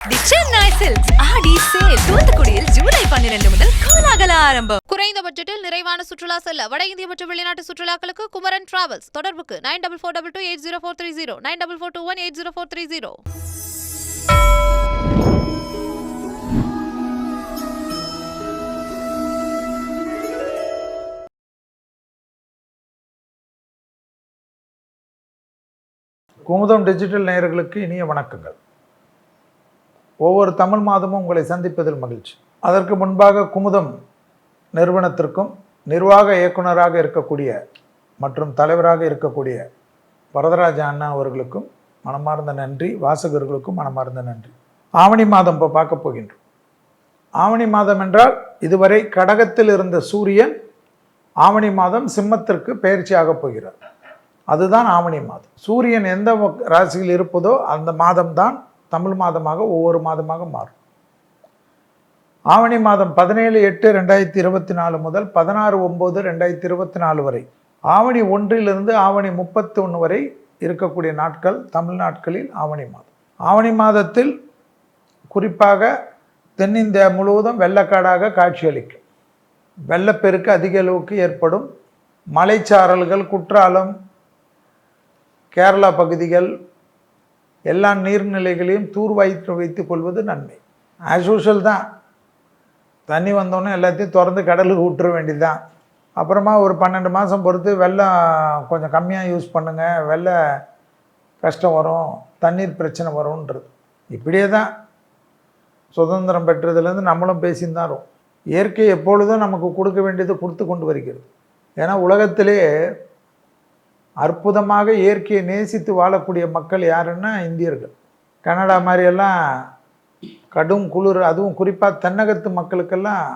தி Chennai silks ஆடி sale தூத்துக்குடியில் ஜூலை 12 முதல் கோலாகல ஆரம்பம். குறைந்த பட்ஜெட்டில் நிறைவான சுற்றுலா செல்ல வட இந்திய மற்றும் வெளிநாட்டு சுற்றுலாக்களுக்கு குமரன் டிராவல்ஸ். தொடர்புக்கு 9442280430 9442180430. குமுதம் டிஜிட்டல் நேயர்களுக்கு இனிய வணக்கங்கள். ஒவ்வொரு தமிழ் மாதமும் உங்களை சந்திப்பதில் மகிழ்ச்சி. அதற்கு முன்பாக குமுதம் நிறுவனத்திற்கும் நிர்வாக இயக்குநராக இருக்கக்கூடிய மற்றும் தலைவராக இருக்கக்கூடிய வரதராஜ அண்ணா அவர்களுக்கும் மனமார்ந்த நன்றி, வாசகர்களுக்கும் மனமார்ந்த நன்றி. ஆவணி மாதம் இப்போ பார்க்க போகின்றோம். ஆவணி மாதம் என்றால் இதுவரை கடகத்தில் இருந்த சூரியன் ஆவணி மாதம் சிம்மத்திற்கு பயிற்சியாக போகிறார். அதுதான் ஆவணி மாதம். சூரியன் எந்த ராசியில் இருப்பதோ அந்த மாதம்தான் தமிழ் மாதமாக ஒவ்வொரு மாதமாக மாறும். ஆவணி மாதம் 17/8/2024 முதல் 16/9/2024 வரை, ஆவணி 1 ஆவணி 31 வரை இருக்கக்கூடிய நாட்கள் தமிழ் நாட்களில் ஆவணி மாதம். ஆவணி மாதத்தில் குறிப்பாக தென்னிந்தியா முழுவதும் வெள்ளக்காடாக காட்சியளிக்கும். வெள்ளப்பெருக்கு அதிக அளவுக்கு ஏற்படும். மலைச்சாரல்கள், குற்றாலம், கேரளா பகுதிகள் எல்லா நீர்நிலைகளையும் வைத்துக் கொள்வது நன்மை. ஆஸ் யூஷுவல் தான், தண்ணி வந்தோன்னே எல்லாத்தையும் திறந்து கடலுக்கு விட்டுற வேண்டியதுதான். அப்புறமா ஒரு 12 மாதம் பொறுத்து வெள்ளம் கொஞ்சம் கம்மியாக யூஸ் பண்ணுங்கள், வெள்ள கஷ்டம் வரும், தண்ணீர் பிரச்சனை வரும்ன்றது. இப்படியே தான் சுதந்திரம் பெற்றதுலேருந்து நம்மளும் பேசின்னு தான். இயற்கை எப்பொழுதும் நமக்கு கொடுக்க வேண்டியது கொடுத்து கொண்டு வருகிறது. ஏன்னா உலகத்திலே அற்புதமாக இயற்கையை நேசித்து வாழக்கூடிய மக்கள் யாருன்னா இந்தியர்கள். கனடா மாதிரியெல்லாம் கடும் குளிர், அதுவும் குறிப்பாக தென்னகத்து மக்களுக்கெல்லாம்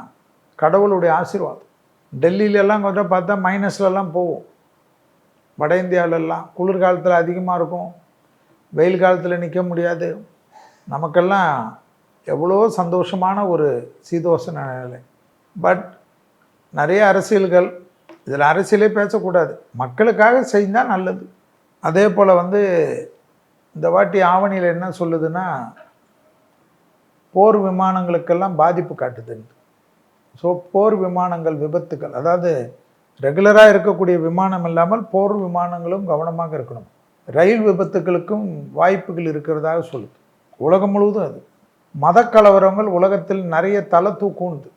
கடவுளுடைய ஆசீர்வாதம். டெல்லியிலெல்லாம் கொஞ்சம் பார்த்தா மைனஸ்லலாம் போகும். வட இந்தியாவிலெல்லாம் குளிர்காலத்தில் அதிகமாக இருக்கும், வெயில் காலத்தில் நிற்க முடியாது. நமக்கெல்லாம் எவ்வளோ சந்தோஷமான ஒரு சீதோஷ நிலை. பட் நிறைய அரசியல்கள், இதில் அரசியலே பேசக்கூடாது, மக்களுக்காக செய்தால் நல்லது. அதே போல் இந்த வாட்டி ஆவணியில் என்ன சொல்லுதுன்னா, போர் விமானங்களுக்கெல்லாம் பாதிப்பு காட்டுதுன்னு. ஸோ போர் விமானங்கள் விபத்துக்கள், அதாவது ரெகுலராக இருக்கக்கூடிய விமானம் இல்லாமல் போர் விமானங்களும் கவனமாக இருக்கணும். ரயில் விபத்துக்களுக்கும் வாய்ப்புகள் இருக்கிறதாக சொல்லுது. உலகம் முழுவதும் அது. மத கலவரங்கள் உலகத்தில் நிறைய தலை தூக்குண்டு.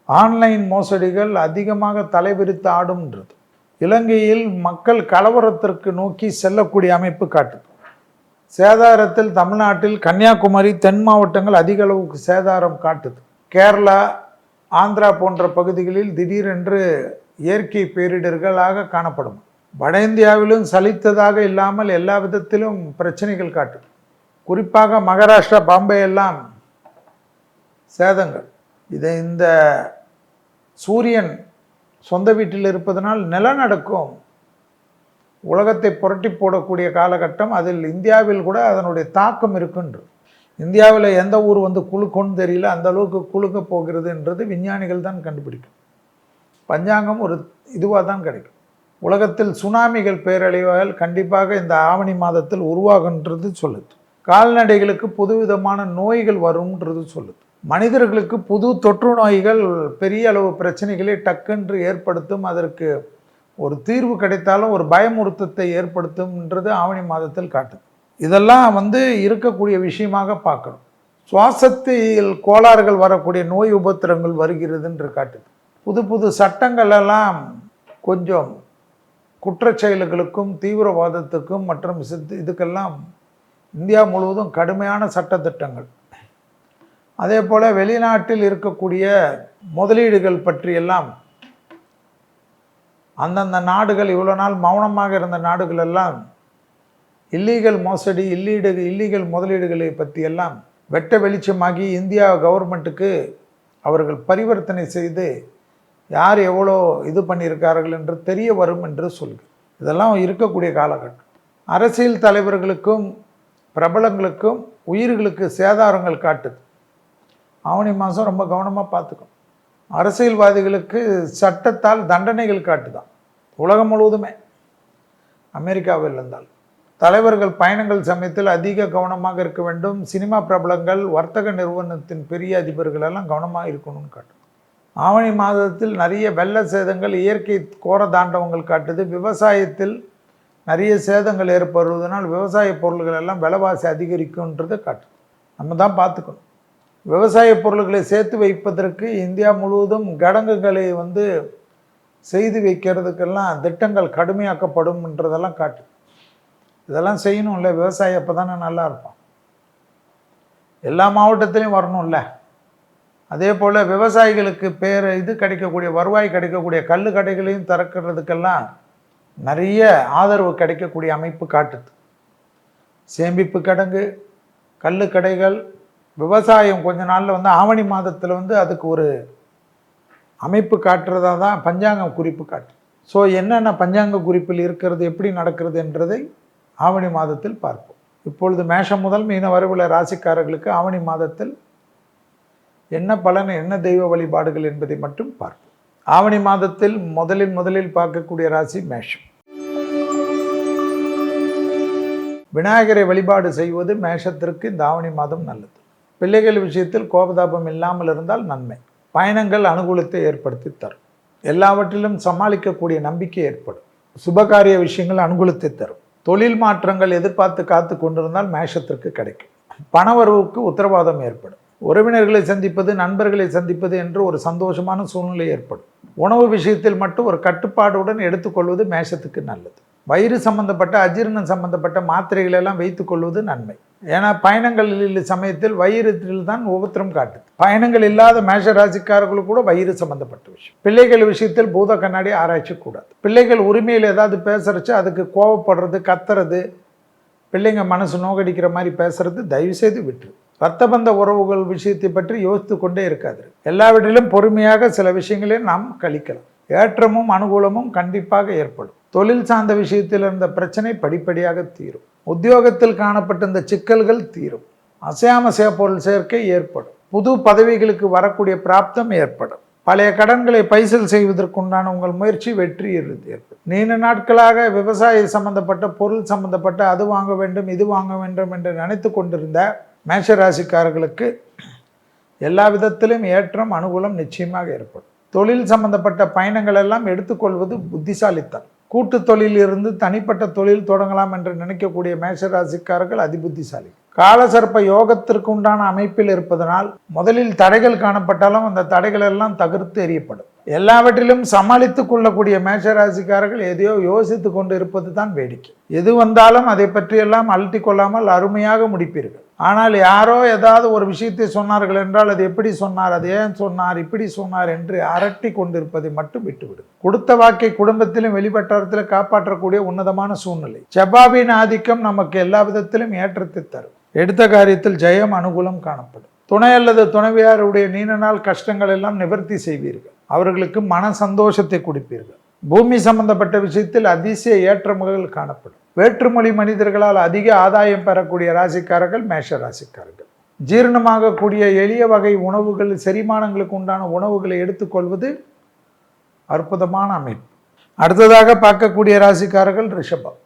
ஆன்லைன் மோசடிகள் அதிகமாக தலைவிரித்து ஆடும்ன்றது. இலங்கையில் மக்கள் கலவரத்திற்கு நோக்கி செல்லக்கூடிய அமைப்பு காட்டுது. சேதாரத்தில் தமிழ்நாட்டில் கன்னியாகுமரி, தென் மாவட்டங்கள் அதிக அளவுக்கு சேதாரம் காட்டுது. கேரளா, ஆந்திரா போன்ற பகுதிகளில் திடீரென்று இயற்கை பேரிடர்களாக காணப்படும். வட இந்தியாவிலும் சலித்ததாக இல்லாமல் எல்லா விதத்திலும் பிரச்சனைகள் காட்டுது. குறிப்பாக மகாராஷ்டிரா, பாம்பே எல்லாம் சேதங்கள். இந்த சூரியன் சொந்த வீட்டில் இருப்பதனால் நிலநடுக்கம் உலகத்தை புரட்டி போடக்கூடிய காலகட்டம். அதில் இந்தியாவில் கூட அதனுடைய தாக்கம் இருக்குன்றது. இந்தியாவில் எந்த ஊர் குலுக்கொன்னு தெரியல, அந்த அளவுக்கு குலுக்க போகிறது என்றது விஞ்ஞானிகள் தான் கண்டுபிடிக்கும். பஞ்சாங்கம் ஒரு இதுவாக தான் கிடைக்கும். உலகத்தில் சுனாமிகள், பேரழிவுகள் கண்டிப்பாக இந்த ஆவணி மாதத்தில் உருவாகுன்றது சொல்லுது. கால்நடைகளுக்கு புதுவிதமான நோய்கள் வரும்ன்றது சொல்லுது. மனிதர்களுக்கு புது தொற்று நோய்கள் பெரிய அளவு பிரச்சனைகளை டக்குன்று ஏற்படுத்தும். அதற்கு ஒரு தீர்வு கிடைத்தாலும் ஒரு பயமுறுத்தத்தை ஏற்படுத்தும்ன்றது ஆவணி மாதத்தில் காட்டுது. இதெல்லாம் இருக்கக்கூடிய விஷயமாக பார்க்கணும். சுவாசத்தில் கோளாறுகள் வரக்கூடிய நோய் உபத்திரங்கள் வருகிறதுன்று காட்டுது. புது புது சட்டங்கள் எல்லாம் கொஞ்சம் குற்றச்செயல்களுக்கும் தீவிரவாதத்துக்கும் மற்றும் இதுக்கெல்லாம் இந்தியா முழுவதும் கடுமையான சட்டத்திட்டங்கள். அதே போல் வெளிநாட்டில் இருக்கக்கூடிய முதலீடுகள் பற்றியெல்லாம் அந்தந்த நாடுகள், இவ்வளோ நாள் மௌனமாக இருந்த நாடுகள் எல்லாம் இல்லீகல் மோசடி, இல்லீகல் முதலீடுகளை பற்றியெல்லாம் வெட்ட வெளிச்சமாகி இந்தியா கவர்மெண்ட்டுக்கு அவர்கள் பரிவர்த்தனை செய்து யார் எவ்வளோ இது பண்ணியிருக்கார்கள் என்று தெரிய வரும் என்று சொல்லுது. இதெல்லாம் இருக்கக்கூடிய காலகட்டம். அரசியல் தலைவர்களுக்கும் பிரபலங்களுக்கும் உயிர்களுக்கு சேதாரங்கள் காட்டுது. ஆவணி மாதம் ரொம்ப கவனமாக பார்த்துக்கணும். அரசியல்வாதிகளுக்கு சட்டத்தால் தண்டனைகள் காட்டுதான் உலகம் முழுவதுமே. அமெரிக்காவில் இருந்தால் தலைவர்கள் பயணங்கள் சமயத்தில் அதிக கவனமாக இருக்க வேண்டும். சினிமா பிரபலங்கள், வர்த்தக நிறுவனத்தின் பெரிய அதிபர்கள் எல்லாம் கவனமாக இருக்கணும்னு காட்டும். ஆவணி மாதத்தில் நிறைய வெள்ள சேதங்கள், இயற்கை கோர தாண்டவங்கள் காட்டுது. விவசாயத்தில் நிறைய சேதங்கள் ஏற்படுவதனால் விவசாய பொருள்கள் எல்லாம் விலைவாசி அதிகரிக்கும்ன்றதை காட்டுது. நம்ம தான் பார்த்துக்கணும். விவசாய பொருள்களை சேர்த்து வைப்பதற்கு இந்தியா முழுவதும் கிடங்குகளை செய்து வைக்கிறதுக்கெல்லாம் திட்டங்கள் கடுமையாக்கப்படும்ன்றதெல்லாம் காட்டுது. இதெல்லாம் செய்யணும்ல, விவசாயி அப்போ தானே நல்லா இருப்பான். எல்லா மாவட்டத்திலையும் வரணும்ல. அதே போல் விவசாயிகளுக்கு கிடைக்கக்கூடிய வருவாய் கிடைக்கக்கூடிய கல் கடைகளையும் திறக்கிறதுக்கெல்லாம் நிறைய ஆதரவு கிடைக்கக்கூடிய அமைப்பு காட்டுது. சேமிப்பு கிடங்கு, கல் கடைகள், விவசாயம் கொஞ்ச நாளில் ஆவணி மாதத்தில் அதுக்கு ஒரு அமைப்பு காட்டுறதா தான் பஞ்சாங்க குறிப்பு காட்டு. ஸோ என்னென்ன பஞ்சாங்க குறிப்பில் இருக்கிறது, எப்படி நடக்கிறது என்றதை ஆவணி மாதத்தில் பார்ப்போம். இப்பொழுது மேஷம் முதல் மீன வரைவுள்ள ராசிக்காரர்களுக்கு ஆவணி மாதத்தில் என்ன பலன், என்ன தெய்வ வழிபாடுகள் என்பதை மட்டும் பார்ப்போம். ஆவணி மாதத்தில் முதலில் பார்க்கக்கூடிய ராசி மேஷம். விநாயகரை வழிபாடு செய்வது மேஷத்திற்கு இந்த ஆவணி மாதம் நல்லது. பிள்ளைகள் விஷயத்தில் கோபதாபம் இல்லாமல் இருந்தால் நன்மை. பயணங்கள் அனுகூலத்தை ஏற்படுத்தி தரும். எல்லாவற்றிலும் சமாளிக்கக்கூடிய நம்பிக்கை ஏற்படும். சுபகாரிய விஷயங்கள் அனுகூலத்தை தரும். தொழில் மாற்றங்கள் எதிர்பார்த்து காத்து கொண்டிருந்தால் மேஷத்திற்கு கிடைக்கும். பணவரவுக்கு உத்தரவாதம் ஏற்படும். உறவினர்களை சந்திப்பது, நண்பர்களை சந்திப்பது என்று ஒரு சந்தோஷமான சூழ்நிலை ஏற்படும். உணவு விஷயத்தில் மட்டும் ஒரு கட்டுப்பாடுடன் எடுத்துக்கொள்வது மேஷத்துக்கு நல்லது. வயிறு சம்பந்தப்பட்ட, அஜீரணம் சம்பந்தப்பட்ட மாத்திரைகள் எல்லாம் வைத்துக் கொள்வது நன்மை. ஏன்னா பயணங்களில் சமயத்தில் வயிற்றில் தான் உபத்திரம் காட்டுது. பயணங்கள் இல்லாத மேஷ ராசிக்காரர்களுக்கு கூட வயிறு சம்பந்தப்பட்ட விஷயம். பிள்ளைகள் விஷயத்தில் பூத கண்ணாடி ஆராய்ச்சி கூடாது. பிள்ளைகள் உரிமையில் ஏதாவது பேசுறச்சு அதுக்கு கோவப்படுறது, கத்துறது, பிள்ளைங்க மனசு நோகடிக்கிற மாதிரி பேசுறது தயவு செய்து விட்டுரு. ரத்தபந்த உறவுகள் விஷயத்தை பற்றி யோசித்து கொண்டே இருக்காது. எல்லாவற்றிலும் பொறுமையாக சில விஷயங்களே நாம் கழிக்கலாம். ஏற்றமும் அனுகூலமும் கண்டிப்பாக ஏற்படும். தொழில் சார்ந்த விஷயத்தில் இருந்த பிரச்சனை படிப்படியாக தீரும். உத்தியோகத்தில் காணப்பட்ட இந்த சிக்கல்கள் தீரும். அசையாமசைய பொருள் சேர்க்கை ஏற்படும். புது பதவிகளுக்கு வரக்கூடிய பிராப்தம் ஏற்படும். பழைய கடன்களை பைசல் செய்வதற்குண்டான உங்கள் முயற்சி வெற்றி ஏற்படும். நீண்ட நாட்களாக விவசாய சம்பந்தப்பட்ட, பொருள் சம்பந்தப்பட்ட, அது வாங்க வேண்டும் இது வாங்க வேண்டும் என்று நினைத்து கொண்டிருந்த மேஷராசிக்காரர்களுக்கு எல்லா விதத்திலும் ஏற்றம், அனுகூலம் நிச்சயமாக ஏற்படும். தொழில் சம்பந்தப்பட்ட பயணங்கள் எல்லாம் எடுத்துக்கொள்வது புத்திசாலித்தான். கூட்டு தொழில் இருந்து தனிப்பட்ட தொழில் தொடங்கலாம் என்று நினைக்கக்கூடிய மேஷராசிக்காரர்கள் அதிபுத்திசாலி. காலசர்ப்ப யோகத்திற்கு உண்டான அமைப்பில் இருப்பதனால் முதலில் தடைகள் காணப்பட்டாலும் அந்த தடைகள் எல்லாம் தகர்த்து எறியப்படும். எல்லாவற்றிலும் சமாளித்து கொள்ளக்கூடிய மேஷராசிக்காரர்கள் எதையோ யோசித்து கொண்டு இருப்பது தான் வேடிக்கை. எது வந்தாலும் அதை பற்றியெல்லாம் அழட்டி கொள்ளாமல் அருமையாக முடிப்பீர்கள். ஆனால் யாரோ ஏதாவது ஒரு விஷயத்தை சொன்னார்கள் என்றால் அது எப்படி சொன்னார், அது ஏன் சொன்னார், இப்படி சொன்னார் என்று அரட்டி கொண்டிருப்பதை மட்டும் விட்டுவிடும். கொடுத்த வாக்கை குடும்பத்திலும் வெளிவட்டாரத்திலும் காப்பாற்றக்கூடிய உன்னதமான சூழ்நிலை. செவ்வாயின் ஆதிக்கம் நமக்கு எல்லா விதத்திலும் ஏற்றத்தை தரும். எடுத்த காரியத்தில் ஜெயம், அனுகூலம் காணப்படும். துணை அல்லது துணைவியாருடைய நீண்ட நாள் கஷ்டங்கள் எல்லாம் நிவர்த்தி செய்வீர்கள். அவர்களுக்கு மன சந்தோஷத்தை கொடுப்பீர்கள். பூமி சம்பந்தப்பட்ட விஷயத்தில் அதிசய ஏற்றங்கள் காணப்படும். வேற்றுமொழி மனிதர்களால் அதிக ஆதாயம் பெறக்கூடிய ராசிக்காரர்கள் மேஷ ராசிக்காரர்கள். ஜீரணமாகக்கூடிய எளிய வகை உணவுகள், செரிமானங்களுக்கு உண்டான உணவுகளை எடுத்துக்கொள்வது அற்புதமான அமைப்பு. அடுத்ததாக பார்க்கக்கூடிய ராசிக்காரர்கள் ரிஷபம்.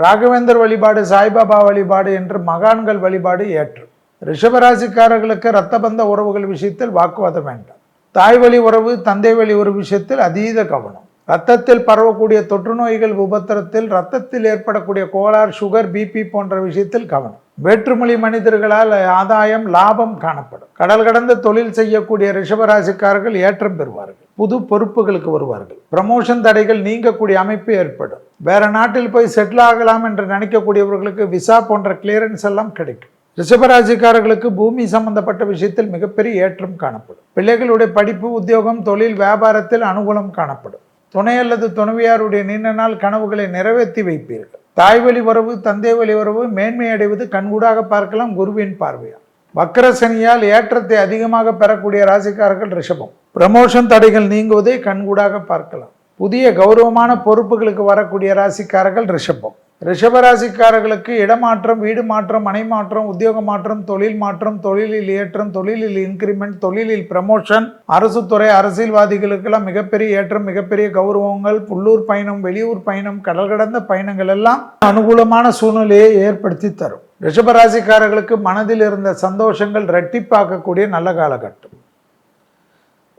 ராகவேந்தர் வழிபாடு, சாய்பாபா வழிபாடு என்று மகான்கள் வழிபாடு ஏற்றும். ரிஷபராசிக்காரர்களுக்கு இரத்தபந்த உறவுகள் விஷயத்தில் வாக்குவாதம் வேண்டாம். தாய் வழி உறவு, தந்தை வழி உறவு விஷயத்தில் அதீத கவனம். இரத்தத்தில் பரவக்கூடிய தொற்று நோய்கள் உபத்திரத்தில், இரத்தத்தில் ஏற்படக்கூடிய கோளாறு, சுகர், பிபி போன்ற விஷயத்தில் கவனம். வேற்றுமொழி மனிதர்களால் ஆதாயம், லாபம் காணப்படும். கடல் கடந்த தொழில் செய்யக்கூடிய ரிஷபராசிக்காரர்கள் ஏற்றம் பெறுவார்கள். புது பொறுப்புகளுக்கு வருவார்கள். ப்ரமோஷன் தடைகள் நீங்கக்கூடிய அமைப்பு ஏற்படும். வேற நாட்டில் போய் செட்டில் ஆகலாம் என்று நினைக்கக்கூடியவர்களுக்கு விசா போன்ற கிளியரன்ஸ் எல்லாம் கிடைக்கும். ரிஷபராசிக்காரர்களுக்கு பூமி சம்பந்தப்பட்ட விஷயத்தில் மிகப்பெரிய ஏற்றம் காணப்படும். பிள்ளைகளுடைய படிப்பு, உத்தியோகம், தொழில், வியாபாரத்தில் அனுகூலம் காணப்படும். துணை அல்லது துணைவியாருடைய நீண்ட நாள் கனவுகளை நிறைவேற்றி வைப்பீர்கள். தாய் வழி உறவு, தந்தை வழி உறவு மேன்மை அடைவது கண்கூடாக பார்க்கலாம் குருவின் பார்வையால். வக்கர சனியால் ஏற்றத்தை அதிகமாக பெறக்கூடிய ராசிக்காரர்கள் ரிஷபம். ப்ரமோஷன் தடைகள் நீங்குவதை கண்கூடாக பார்க்கலாம். புதிய கௌரவமான பொறுப்புகளுக்கு வரக்கூடிய ராசிக்காரர்கள் ரிஷபம். ரிஷபராசிக்காரர்களுக்கு இடமாற்றம், வீடு மாற்றம், மனை மாற்றம், உத்தியோக மாற்றம், தொழில் மாற்றம், தொழிலில் ஏற்றம், தொழிலில் இன்கிரிமெண்ட், தொழிலில் ப்ரமோஷன், அரசு துறை அரசியல்வாதிகளுக்கெல்லாம் மிகப்பெரிய ஏற்றம், மிகப்பெரிய கௌரவங்கள், உள்ளூர் பயணம், வெளியூர் பயணம், கடல் கடந்த பயணங்கள் எல்லாம் அனுகூலமான சூழ்நிலையை ஏற்படுத்தி தரும். ரிஷபராசிக்காரர்களுக்கு மனதில் இருந்த சந்தோஷங்கள் இரட்டிப்பாக்கக்கூடிய நல்ல காலகட்டம்.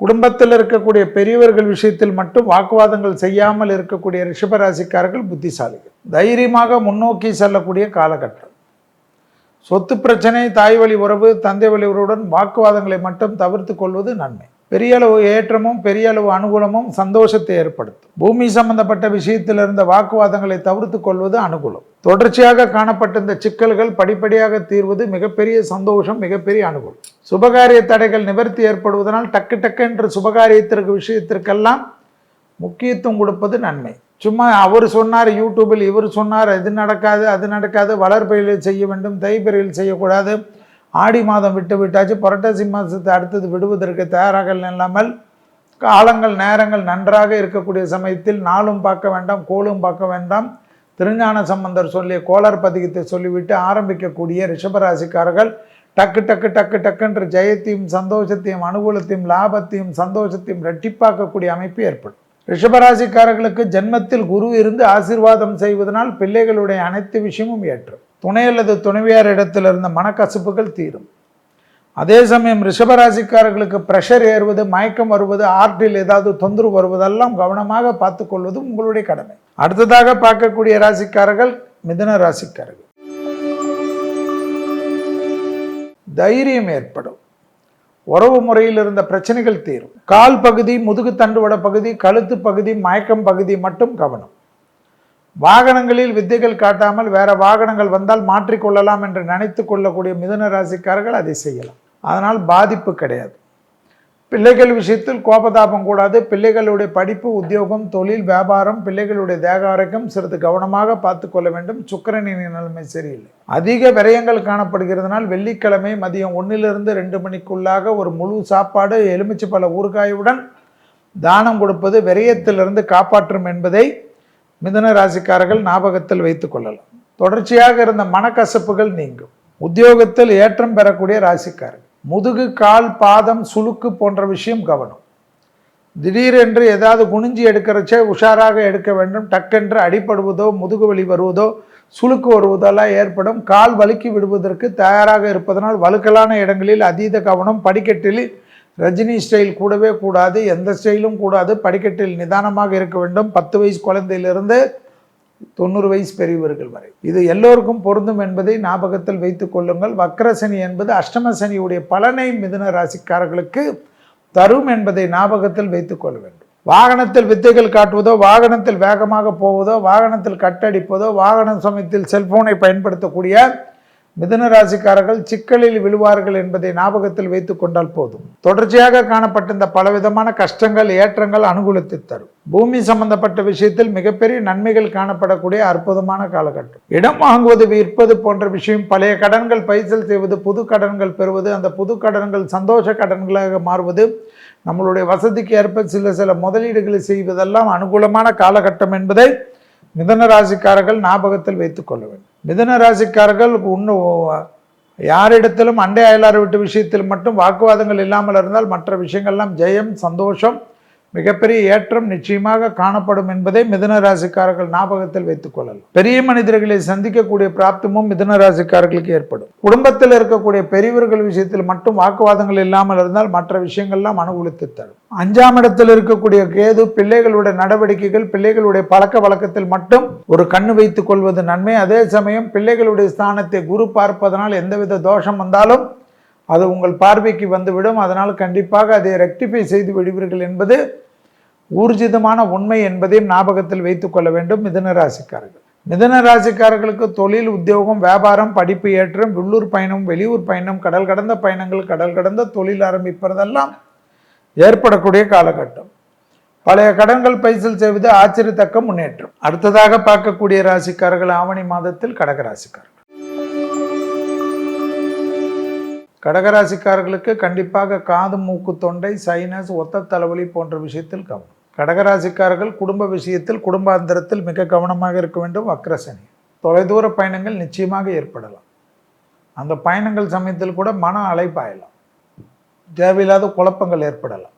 குடும்பத்தில் இருக்கக்கூடிய பெரியவர்கள் விஷயத்தில் மட்டும் வாக்குவாதங்கள் செய்யாமல் இருக்கக்கூடிய ரிஷபராசிக்காரர்கள் புத்திசாலிகள். தைரியமாக முன்னோக்கி செல்லக்கூடிய காலகட்டம். சொத்து பிரச்சனை, தாய் வழி உறவு, தந்தை வழி உறவுடன் வாக்குவாதங்களை மட்டும் தவிர்த்து கொள்வது நன்மை. பெரிய அளவு ஏற்றமும் பெரிய அளவு அனுகூலமும் சந்தோஷத்தை ஏற்படுத்தும். பூமி சம்பந்தப்பட்ட விஷயத்தில் இருந்த வாக்குவாதங்களை தவிர்த்து கொள்வது அனுகூலம். தொடர்ச்சியாக காணப்பட்ட இந்த சிக்கல்கள் படிப்படியாக தீர்வது மிகப்பெரிய சந்தோஷம், மிகப்பெரிய அனுகூலம். சுபகாரிய தடைகள் நிவர்த்தி ஏற்படுவதனால் டக்கு என்று சுபகாரியத்திற்கு விஷயத்திற்கெல்லாம் முக்கியத்துவம் கொடுப்பது நன்மை. சும்மா அவர் சொன்னார் யூடியூபில், இவர் சொன்னார் இது நடக்காது அது நடக்காது, வளர்பிறையில் செய்ய வேண்டும், தைப்பிறையில் செய்யக்கூடாது, ஆடி மாதம் விட்டு விட்டாச்சு, புரட்டாசி மாதத்தை அடுத்தது விடுவதற்கு தயாராக இல்லாமல் காலங்கள் நேரங்கள் நன்றாக இருக்கக்கூடிய சமயத்தில் நாளும் பார்க்க வேண்டாம், கோளும் பார்க்க வேண்டாம், திருஞான சம்பந்தர் சொல்லிய கோளார் பதிகத்தை சொல்லிவிட்டு ஆரம்பிக்கக்கூடிய ரிஷபராசிக்காரர்கள் டக்கு ஜெயத்தையும் சந்தோஷத்தையும் அனுகூலத்தையும் லாபத்தையும் சந்தோஷத்தையும் இரட்டிப்பாக்கக்கூடிய அமைப்பு ஏற்படும். ரிஷபராசிக்காரர்களுக்கு ஜென்மத்தில் குரு இருந்து ஆசீர்வாதம் செய்வதனால் பிள்ளைகளுடைய அனைத்து விஷயமும் ஏற்றும். துணை அல்லது துணைவியார் இடத்தில் இருந்த மனக்கசப்புகள் தீரும். அதே சமயம் ரிஷபராசிக்காரர்களுக்கு பிரஷர் ஏறுவது, மயக்கம் வருவது, ஆர்ட்டில் ஏதாவது தொந்தரவு வருவதெல்லாம் கவனமாக பார்த்து கொள்வது உங்களுடைய கடமை. அடுத்ததாக பார்க்கக்கூடிய ராசிக்காரர்கள் மிதுன ராசிக்காரர்கள். தைரியம் ஏற்படும். உறவு முறையில் இருந்த பிரச்சனைகள் தீரும். கால் பகுதி, முதுகு தண்டுவட பகுதி, கழுத்து பகுதி, மயக்கம் பகுதி மட்டும் கவனம். வாகனங்களில் வித்தைகள் காட்டாமல் வேற வாகனங்கள் வந்தால் மாற்றிக்கொள்ளலாம் என்று நினைத்து கொள்ளக்கூடிய மிதுன ராசிக்காரர்கள் அதை செய்யலாம். அதனால் பாதிப்பு கிடையாது. பிள்ளைகள் விஷயத்தில் கோபதாபம் கூடாது. பிள்ளைகளுடைய படிப்பு, உத்தியோகம், தொழில், வியாபாரம், பிள்ளைகளுடைய தேக ஆரோக்கியம் சிறிது கவனமாக பார்த்து கொள்ள வேண்டும். சுக்கிரனின் நிலைமை சரியில்லை. அதிக விரயங்கள் காணப்படுகிறதுனால் வெள்ளிக்கிழமை மதியம் 1 to 2 மணிக்குள்ளாக ஒரு முழு சாப்பாடு எலுமிச்சை பழ ஊறுகாயுடன் தானம் கொடுப்பது விரயத்திலிருந்து காப்பாற்றும் என்பதை மிதுன ராசிக்காரர்கள் ஞாபகத்தில் வைத்துக் கொள்ளலாம். தொடர்ச்சியாக இருந்த மனக்கசப்புகள் நீங்கும். உத்தியோகத்தில் ஏற்றம் பெறக்கூடிய ராசிக்காரர்கள். முதுகு, கால், பாதம், சுளுக்கு போன்ற விஷயம் கவனம். திடீரென்று ஏதாவது குனிஞ்சி எடுக்கிறச்சே உஷாராக எடுக்க வேண்டும். டக்கென்று அடிபடுவதோ, முதுகு வலி வருவதோ, சுளுக்கு வருவதெல்லாம் ஏற்படும். கால் வலிக்கி விடுவதற்கு தயாராக இருப்பதனால் வழுக்கலான இடங்களில் அதீத கவனம். படிக்கட்டில் ரஜினி ஸ்டைல் கூடவே கூடாது, எந்த ஸ்டைலும் கூடாது. படிக்கட்டில் நிதானமாக இருக்க வேண்டும். 10 வயசு குழந்தையிலிருந்து 90 வயசு பெரியவர்கள் வரை இது எல்லோருக்கும் பொருந்தும் என்பதை ஞாபகத்தில் வைத்துக் கொள்ளுங்கள். வக்ரசனி என்பது அஷ்டம சனியுடைய பலனை மிதுன ராசிக்காரர்களுக்கு தரும் என்பதை ஞாபகத்தில் வைத்துக் கொள்ள வேண்டும். வாகனத்தில் வித்தைகள் காட்டுவதோ, வாகனத்தில் வேகமாக போவதோ, வாகனத்தில் கட்டடிப்பதோ, வாகன சமயத்தில் செல்போனை பயன்படுத்தக்கூடிய மிதுன ராசிக்காரர்கள் சிக்கலில் விழுவார்கள் என்பதை ஞாபகத்தில் வைத்துக் கொண்டால் போதும். தொடர்ச்சியாக காணப்பட்ட இந்த பலவிதமான கஷ்டங்கள், ஏற்றங்கள் அனுகூலத்தை தரும். பூமி சம்பந்தப்பட்ட விஷயத்தில் மிகப்பெரிய நன்மைகள் காணப்படக்கூடிய அற்புதமான காலகட்டம். இடம் வாங்குவது, விற்பது போன்ற விஷயம், பழைய கடன்கள் பைசல் செய்வது, புது கடன்கள் பெறுவது, அந்த புது கடன்கள் சந்தோஷ கடன்களாக மாறுவது, நம்மளுடைய வசதிக்கு ஏற்ப சில முதலீடுகளை செய்வதெல்லாம் அனுகூலமான காலகட்டம் என்பதை மிதுன ராசிக்காரர்கள் ஞாபகத்தில் வைத்துக் கொள்ள வேண்டும். மிதுன ராசிக்காரர்கள் யாரிடத்திலும் அண்டை அயலார் வீட்டு விஷயத்தில் மட்டும் வாக்குவாதங்கள் இல்லாமல் இருந்தால் மற்ற விஷயங்கள்லாம் ஜெயம், சந்தோஷம், மிகப்பெரிய ஏற்றம் நிச்சயமாக காணப்படும் என்பதை மிதுன ராசிக்காரர்கள் ஞாபகத்தில் வைத்துக் கொள்ளலாம். பெரிய மனிதர்களை சந்திக்கக்கூடிய பிராப்தமும் மிதுன ராசிக்காரர்களுக்கு ஏற்படும். குடும்பத்தில் இருக்கக்கூடிய பெரியவர்கள் விஷயத்தில் மட்டும் வாக்குவாதங்கள் இல்லாமல் இருந்தால் மற்ற விஷயங்கள்லாம் அனுகூலித்து தரும். 5ஆம் இடத்தில் இருக்கக்கூடிய கேது பிள்ளைகளுடைய நடவடிக்கைகள், பிள்ளைகளுடைய பழக்க வழக்கத்தில் மட்டும் ஒரு கண்ணு வைத்துக் கொள்வது நன்மை. அதே சமயம் பிள்ளைகளுடைய ஸ்தானத்தை குரு பார்ப்பதனால் எந்தவித தோஷம் வந்தாலும் அது உங்கள் பார்வைக்கு வந்துவிடும். அதனால் கண்டிப்பாக அதை ரெக்டிஃபை செய்து விடுவீர்கள் என்பது ஊர்ஜிதமான உண்மை என்பதையும் ஞாபகத்தில் வைத்துக் கொள்ள வேண்டும். மிதுன ராசிக்காரர்கள். மிதுன ராசிக்காரர்களுக்கு தொழில், உத்தியோகம், வியாபாரம், படிப்பு ஏற்றம், உள்ளூர் பயணம், வெளியூர் பயணம், கடல் கடந்த பயணங்கள், கடல் கடந்த தொழில் ஆரம்பிப்பதெல்லாம் ஏற்படக்கூடிய காலகட்டம். பழைய கடன்கள் பைசல் செய்வது ஆச்சரியத்தக்க முன்னேற்றம். அடுத்ததாக பார்க்கக்கூடிய ராசிக்காரர்கள் ஆவணி மாதத்தில் கடகராசிக்காரர்கள். கடகராசிக்காரர்களுக்கு கண்டிப்பாக காது, மூக்கு, தொண்டை, சைனஸ், ஒத்த தலைவலி போன்ற விஷயத்தில் கவனம். கடகராசிக்காரர்கள் குடும்ப விஷயத்தில், குடும்பாந்தரத்தில் மிக கவனமாக இருக்க வேண்டும். வக்ரசனி. தொலைதூர பயணங்கள் நிச்சயமாக ஏற்படலாம். அந்த பயணங்கள் சமயத்தில் கூட மன அலைப்பாயலாம், தேவையில்லாத குழப்பங்கள் ஏற்படலாம்.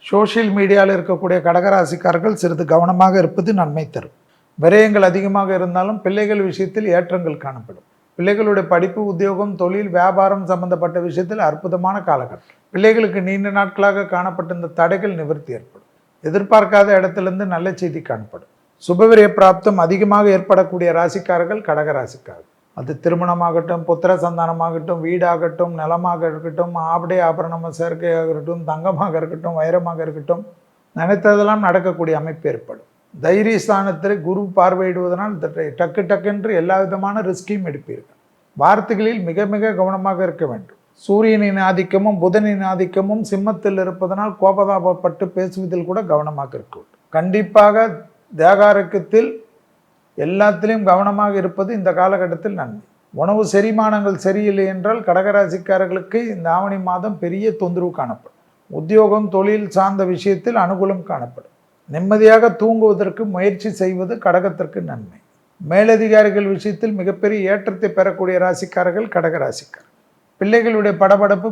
சோஷியல் மீடியாவில் இருக்கக்கூடிய கடகராசிக்காரர்கள் சிறிது கவனமாக இருப்பது நன்மை தரும். விரயங்கள் அதிகமாக இருந்தாலும் பிள்ளைகள் விஷயத்தில் ஏற்றங்கள் காணப்படும். பிள்ளைகளுடைய படிப்பு, உத்தியோகம், தொழில், வியாபாரம் சம்பந்தப்பட்ட விஷயத்தில் அற்புதமான காலகட்டம். பிள்ளைகளுக்கு நீண்ட நாட்களாக காணப்பட்ட இந்த தடைகள் நிவர்த்தி ஏற்படும். எதிர்பார்க்காத இடத்திலிருந்து நல்ல செய்தி காணப்படும். சுபவிரய பிராப்தம் அதிகமாக ஏற்படக்கூடிய ராசிக்காரர்கள் கடகராசிக்காரர்கள். அது திருமணமாகட்டும், புத்திர சந்தானமாகட்டும், வீடாகட்டும், நிலமாக இருக்கட்டும், ஆபடை ஆபரணம் சேர்க்கையாக இருக்கட்டும், தங்கமாக இருக்கட்டும், வைரமாக இருக்கட்டும், நினைத்ததெல்லாம் நடக்கக்கூடிய அமைப்பு ஏற்படும். தைரிய ஸ்தானத்தில் குரு பார்வையிடுவதனால் டக்கு டக்குன்று எல்லா விதமான ரிஸ்கையும் எடுப்பீர்கள். வார்த்தைகளில் மிக மிக கவனமாக இருக்க வேண்டும். சூரியனின் ஆதிக்கமும் புதனின் ஆதிக்கமும் சிம்மத்தில் இருப்பதனால் கோபதாபப்பட்டு பேசுவதில் கூட கவனமாக இருக்க வேண்டும். கண்டிப்பாக தேகாரோக்கியத்தில் எல்லாத்திலையும் கவனமாக இருப்பது இந்த காலகட்டத்தில் நன்மை. உணவு செரிமானங்கள் சரியில்லை என்றால் கடகராசிக்காரர்களுக்கு இந்த ஆவணி மாதம் பெரிய தொந்தரவு காணப்படும். உத்தியோகம், தொழில் சார்ந்த விஷயத்தில் அனுகூலம் காணப்படும். நிம்மதியாக தூங்குவதற்கு முயற்சி செய்வது கடகத்திற்கு நன்மை. மேலதிகாரிகள் விஷயத்தில் மிகப்பெரிய ஏற்றத்தை பெறக்கூடிய ராசிக்காரர்கள் கடகராசிக்காரர்கள். பிள்ளைகளுடைய படபடப்பு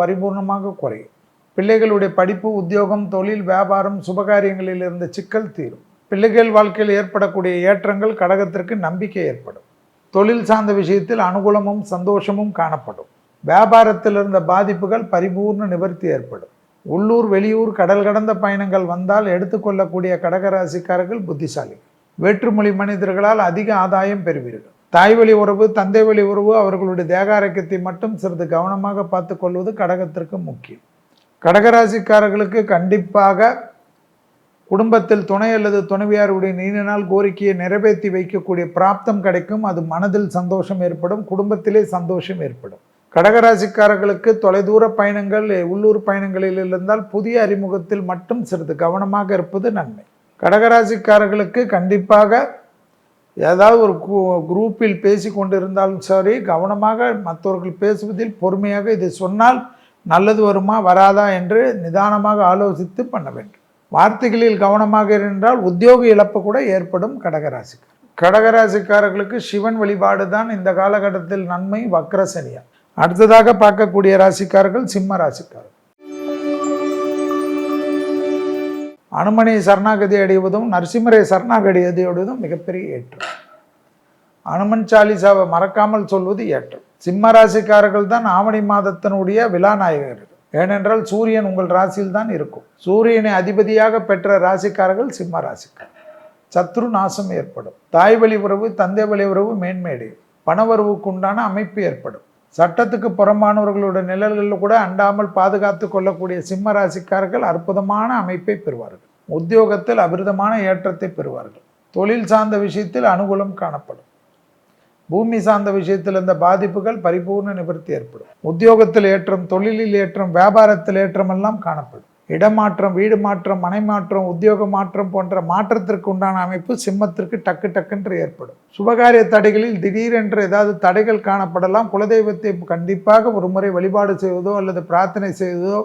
பரிபூர்ணமாக குறையும். பிள்ளைகளுடைய படிப்பு, உத்தியோகம், தொழில், வியாபாரம், சுபகாரியங்களில் இருந்த சிக்கல் தீரும். பிள்ளைகள் வாழ்க்கையில் ஏற்படக்கூடிய ஏற்றங்கள் கடகத்திற்கு நம்பிக்கை ஏற்படும். தொழில் சார்ந்த விஷயத்தில் அனுகூலமும் சந்தோஷமும் காணப்படும். வியாபாரத்தில் இருந்த பாதிப்புகள் பரிபூர்ண நிவர்த்தி ஏற்படும். உள்ளூர், வெளியூர், கடல் கடந்த பயணங்கள் வந்தால் எடுத்துக்கொள்ளக்கூடிய கடகராசிக்காரர்கள் புத்திசாலிகள். வேற்றுமொழி மனிதர்களால் அதிக ஆதாயம் பெறுவீர்கள். தாய்வழி உறவு, தந்தை வழி உறவு, அவர்களுடைய தேகாரோக்கியத்தை மட்டும் சிறிது கவனமாக பார்த்து கொள்வது கடகத்திற்கு முக்கியம். கடகராசிக்காரர்களுக்கு கண்டிப்பாக குடும்பத்தில் துணை அல்லது துணைவியாருடைய நீண்ட நாள் கோரிக்கையை நிறைவேற்றி வைக்கக்கூடிய பிராப்தம் கிடைக்கும். அது மனதில் சந்தோஷம் ஏற்படும், குடும்பத்திலே சந்தோஷம் ஏற்படும். கடகராசிக்காரர்களுக்கு தொலைதூர பயணங்கள், உள்ளூர் பயணங்களில் இருந்தால் புதிய அறிமுகத்தில் மட்டும் சிறிது கவனமாக இருப்பது நன்மை. கடகராசிக்காரர்களுக்கு கண்டிப்பாக ஏதாவது ஒரு குரூப்பில் பேசி கொண்டிருந்தாலும் சரி, கவனமாக மற்றவர்கள் பேசுவதில் பொறுமையாக இது சொன்னால் நல்லது வருமா வராதா என்று நிதானமாக ஆலோசித்து பண்ண வேண்டும். வார்த்தைகளில் கவனமாக இருந்தால் உத்தியோக இழப்பு கூட ஏற்படும். கடகராசிக்காரர்களுக்கு சிவன் வழிபாடு தான் இந்த காலகட்டத்தில் நன்மை. வக்ரசனியா. அடுத்ததாக பார்க்கக்கூடிய ராசிக்காரர்கள் சிம்ம ராசிக்காரர்கள். அனுமனை சரணாகதி அடைவதும் நரசிம்மரை சரணாகதி அடைவதும் மிகப்பெரிய ஏற்றம். அனுமன் சாலிசாவை மறக்காமல் சொல்வது ஏற்றம். சிம்ம ராசிக்காரர்கள் தான் ஆவணி மாதத்தினுடைய விழாநாயகர்கள். ஏனென்றால் சூரியன் உங்கள் ராசியில் தான் இருக்கும். சூரியனை அதிபதியாக பெற்ற ராசிக்காரர்கள் சிம்ம ராசிக்காரர்கள். சத்ரு நாசம் ஏற்படும். தாய் வழி உறவு, தந்தை வழி உறவு மேன்மையடையும். பணவரவுக்கு உண்டான அமைப்பு ஏற்படும். சட்டத்துக்கு புறம்பானவர்களுடைய நிழல்களில் கூட அண்டாமல் பாதுகாத்து கொள்ளக்கூடிய சிம்ம ராசிக்காரர்கள் அற்புதமான அமைப்பை பெறுவார்கள். உத்தியோகத்தில் அபிரிதமான ஏற்றத்தை பெறுவார்கள். தொழில் சார்ந்த விஷயத்தில் அனுகூலம் காணப்படும். பூமி சார்ந்த விஷயத்தில் இருந்த பாதிப்புகள் பரிபூர்ண நிவர்த்தி ஏற்படும். உத்தியோகத்தில் ஏற்றம், தொழிலில் ஏற்றம், வியாபாரத்தில் ஏற்றம் எல்லாம் காணப்படும். இடமாற்றம், வீடு மாற்றம், மனை மாற்றம், உத்தியோக மாற்றம் போன்ற மாற்றத்திற்கு உண்டான அமைப்பு சிம்மத்திற்கு டக்கு டக்குன்று ஏற்படும். சுபகாரிய தடைகளில் திடீரென்று ஏதாவது தடைகள் காணப்படலாம். குலதெய்வத்தை கண்டிப்பாக ஒரு முறை வழிபாடு செய்வதோ அல்லது பிரார்த்தனை செய்வதோ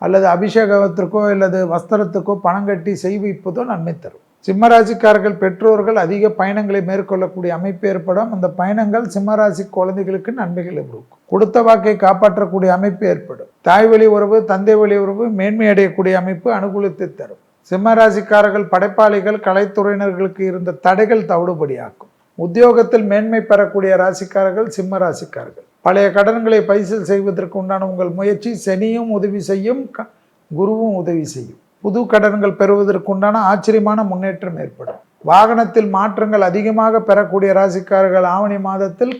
அல்லது அபிஷேகத்திற்கோ அல்லது வஸ்திரத்துக்கோ பணம் கட்டி செய்விப்பதோ நன்மை தரும். சிம்மராசிக்காரர்கள் பெற்றோர்கள் அதிக பயணங்களை மேற்கொள்ளக்கூடிய அமைப்பு ஏற்படும். அந்த பயணங்கள் சிம்மராசி குழந்தைகளுக்கு நன்மைகளை கொடுக்கும். கொடுத்த வாக்கை காப்பாற்றக்கூடிய அமைப்பு ஏற்படும். தாய் வழி உறவு, தந்தை வழி உறவு மேன்மை அடையக்கூடிய அமைப்பு அனுகூலத்தை தரும். சிம்மராசிக்காரர்கள் படைப்பாளிகள், கலைத்துறையினர்களுக்கு இருந்த தடைகள் தவிடுபடியாக்கும். உத்தியோகத்தில் மேன்மை பெறக்கூடிய ராசிக்காரர்கள் சிம்ம ராசிக்காரர்கள். பழைய கடன்களை பைசல் செய்வதற்கு உண்டான உங்கள் முயற்சி சனியும் உதவி செய்யும், குருவும் உதவி செய்யும். புது கடன்கள் பெறுவதற்குண்டான ஆச்சரியமான முன்னேற்றம் ஏற்படும். வாகனத்தில் மாற்றங்கள் அதிகமாக பெறக்கூடிய ராசிக்காரர்கள் ஆவணி மாதத்தில்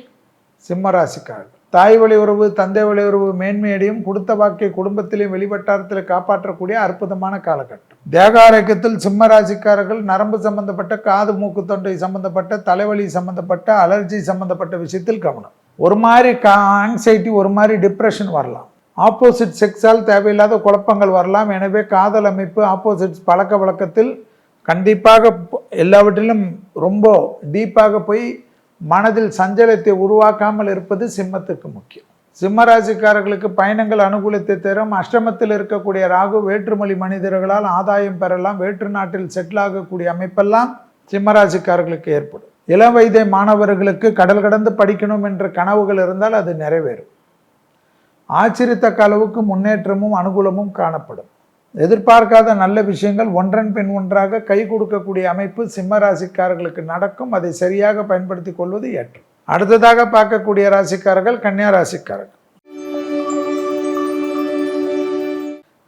சிம்ம ராசிக்காரர்கள். தாய் வழி உறவு, தந்தை வழி உறவு மேன்மையடையும். கொடுத்த வாக்கை குடும்பத்திலேயும் வெளிவட்டாரத்தில் காப்பாற்றக்கூடிய அற்புதமான காலகட்டம். தேக ஆரோக்கியத்தில் சிம்ம ராசிக்காரர்கள் நரம்பு சம்பந்தப்பட்ட, காது மூக்கு தொண்டை சம்பந்தப்பட்ட, தலைவலி சம்பந்தப்பட்ட, அலர்ஜி சம்பந்தப்பட்ட விஷயத்தில் கவனம். ஒரு மாதிரி ஆங்ஸைட்டி, ஒரு மாதிரி டிப்ரெஷன் வரலாம். ஆப்போசிட் செக்ஸால் தேவையில்லாத குழப்பங்கள் வரலாம். எனவே காதல் அமைப்பு, ஆப்போசிட்ஸ் பழக்க வழக்கத்தில் கண்டிப்பாக எல்லாவற்றிலும் ரொம்ப டீப்பாக போய் மனதில் சஞ்சலத்தை உருவாக்காமல் இருப்பது சிம்மத்துக்கு முக்கியம். சிம்மராசிக்காரர்களுக்கு பயணங்கள் அனுகூலத்தை தரும். அஷ்டமத்தில் இருக்கக்கூடிய ராகு வேற்றுமொழி மனிதர்களால் ஆதாயம் பெறலாம். வேற்று நாட்டில் செட்டில் ஆகக்கூடிய அமைப்பெல்லாம் சிம்மராசிக்காரர்களுக்கு ஏற்படும். இளம் வயதை மாணவர்களுக்கு கடல் கடந்து படிக்கணும் என்ற கனவுகள் இருந்தால் அது நிறைவேறும். ஆச்சரியத்தக்க அளவுக்கு முன்னேற்றமும் அனுகூலமும் காணப்படும். எதிர்பார்க்காத நல்ல விஷயங்கள் ஒன்றன் பின் ஒன்றாக கை கொடுக்கக்கூடிய அமைப்பு சிம்ம ராசிக்காரர்களுக்கு நடக்கும். அதை சரியாக பயன்படுத்தி கொள்வது ஏற்றம். அடுத்ததாக பார்க்கக்கூடிய ராசிக்காரர்கள் கன்னியா ராசிக்காரர்கள்.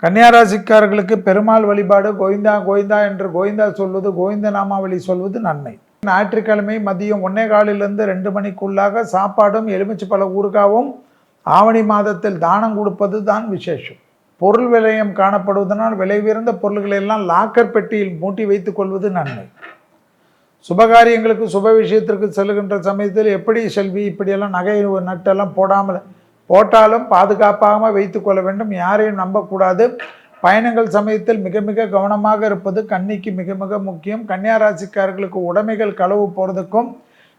கன்னியா ராசிக்காரர்களுக்கு பெருமாள் வழிபாடு, கோவிந்தா கோவிந்தா என்று கோவிந்தா சொல்வது, கோவிந்த நாமாவளி சொல்வது நன்மை. ஞாயிற்றுக்கிழமை மதியம் 1:15 2 மணிக்குள்ளாக சாப்பாடும் எலுமிச்சை பழ ஊறுகாவும் ஆவணி மாதத்தில் தானம் கொடுப்பது தான் விசேஷம். பொருள் விரயம் காணப்படுவதனால் விலை உயர்ந்த பொருள்களை எல்லாம் லாக்கர் பெட்டியில் மூட்டி வைத்துக் கொள்வது நன்மை. சுபகாரியங்களுக்கு சுப விஷயத்திற்கு செல்கின்ற சமயத்தில் எப்படி செல்வி இப்படியெல்லாம் நகை நட்டெல்லாம் போட்டாலும் பாதுகாப்பாக வைத்து கொள்ள வேண்டும். யாரையும் நம்பக்கூடாது. பயணங்கள் சமயத்தில் மிக மிக கவனமாக இருப்பது கன்னிக்கு மிக மிக முக்கியம். கன்னியா ராசிக்காரர்களுக்கு உடைமைகள் களவு போகிறதுக்கும்,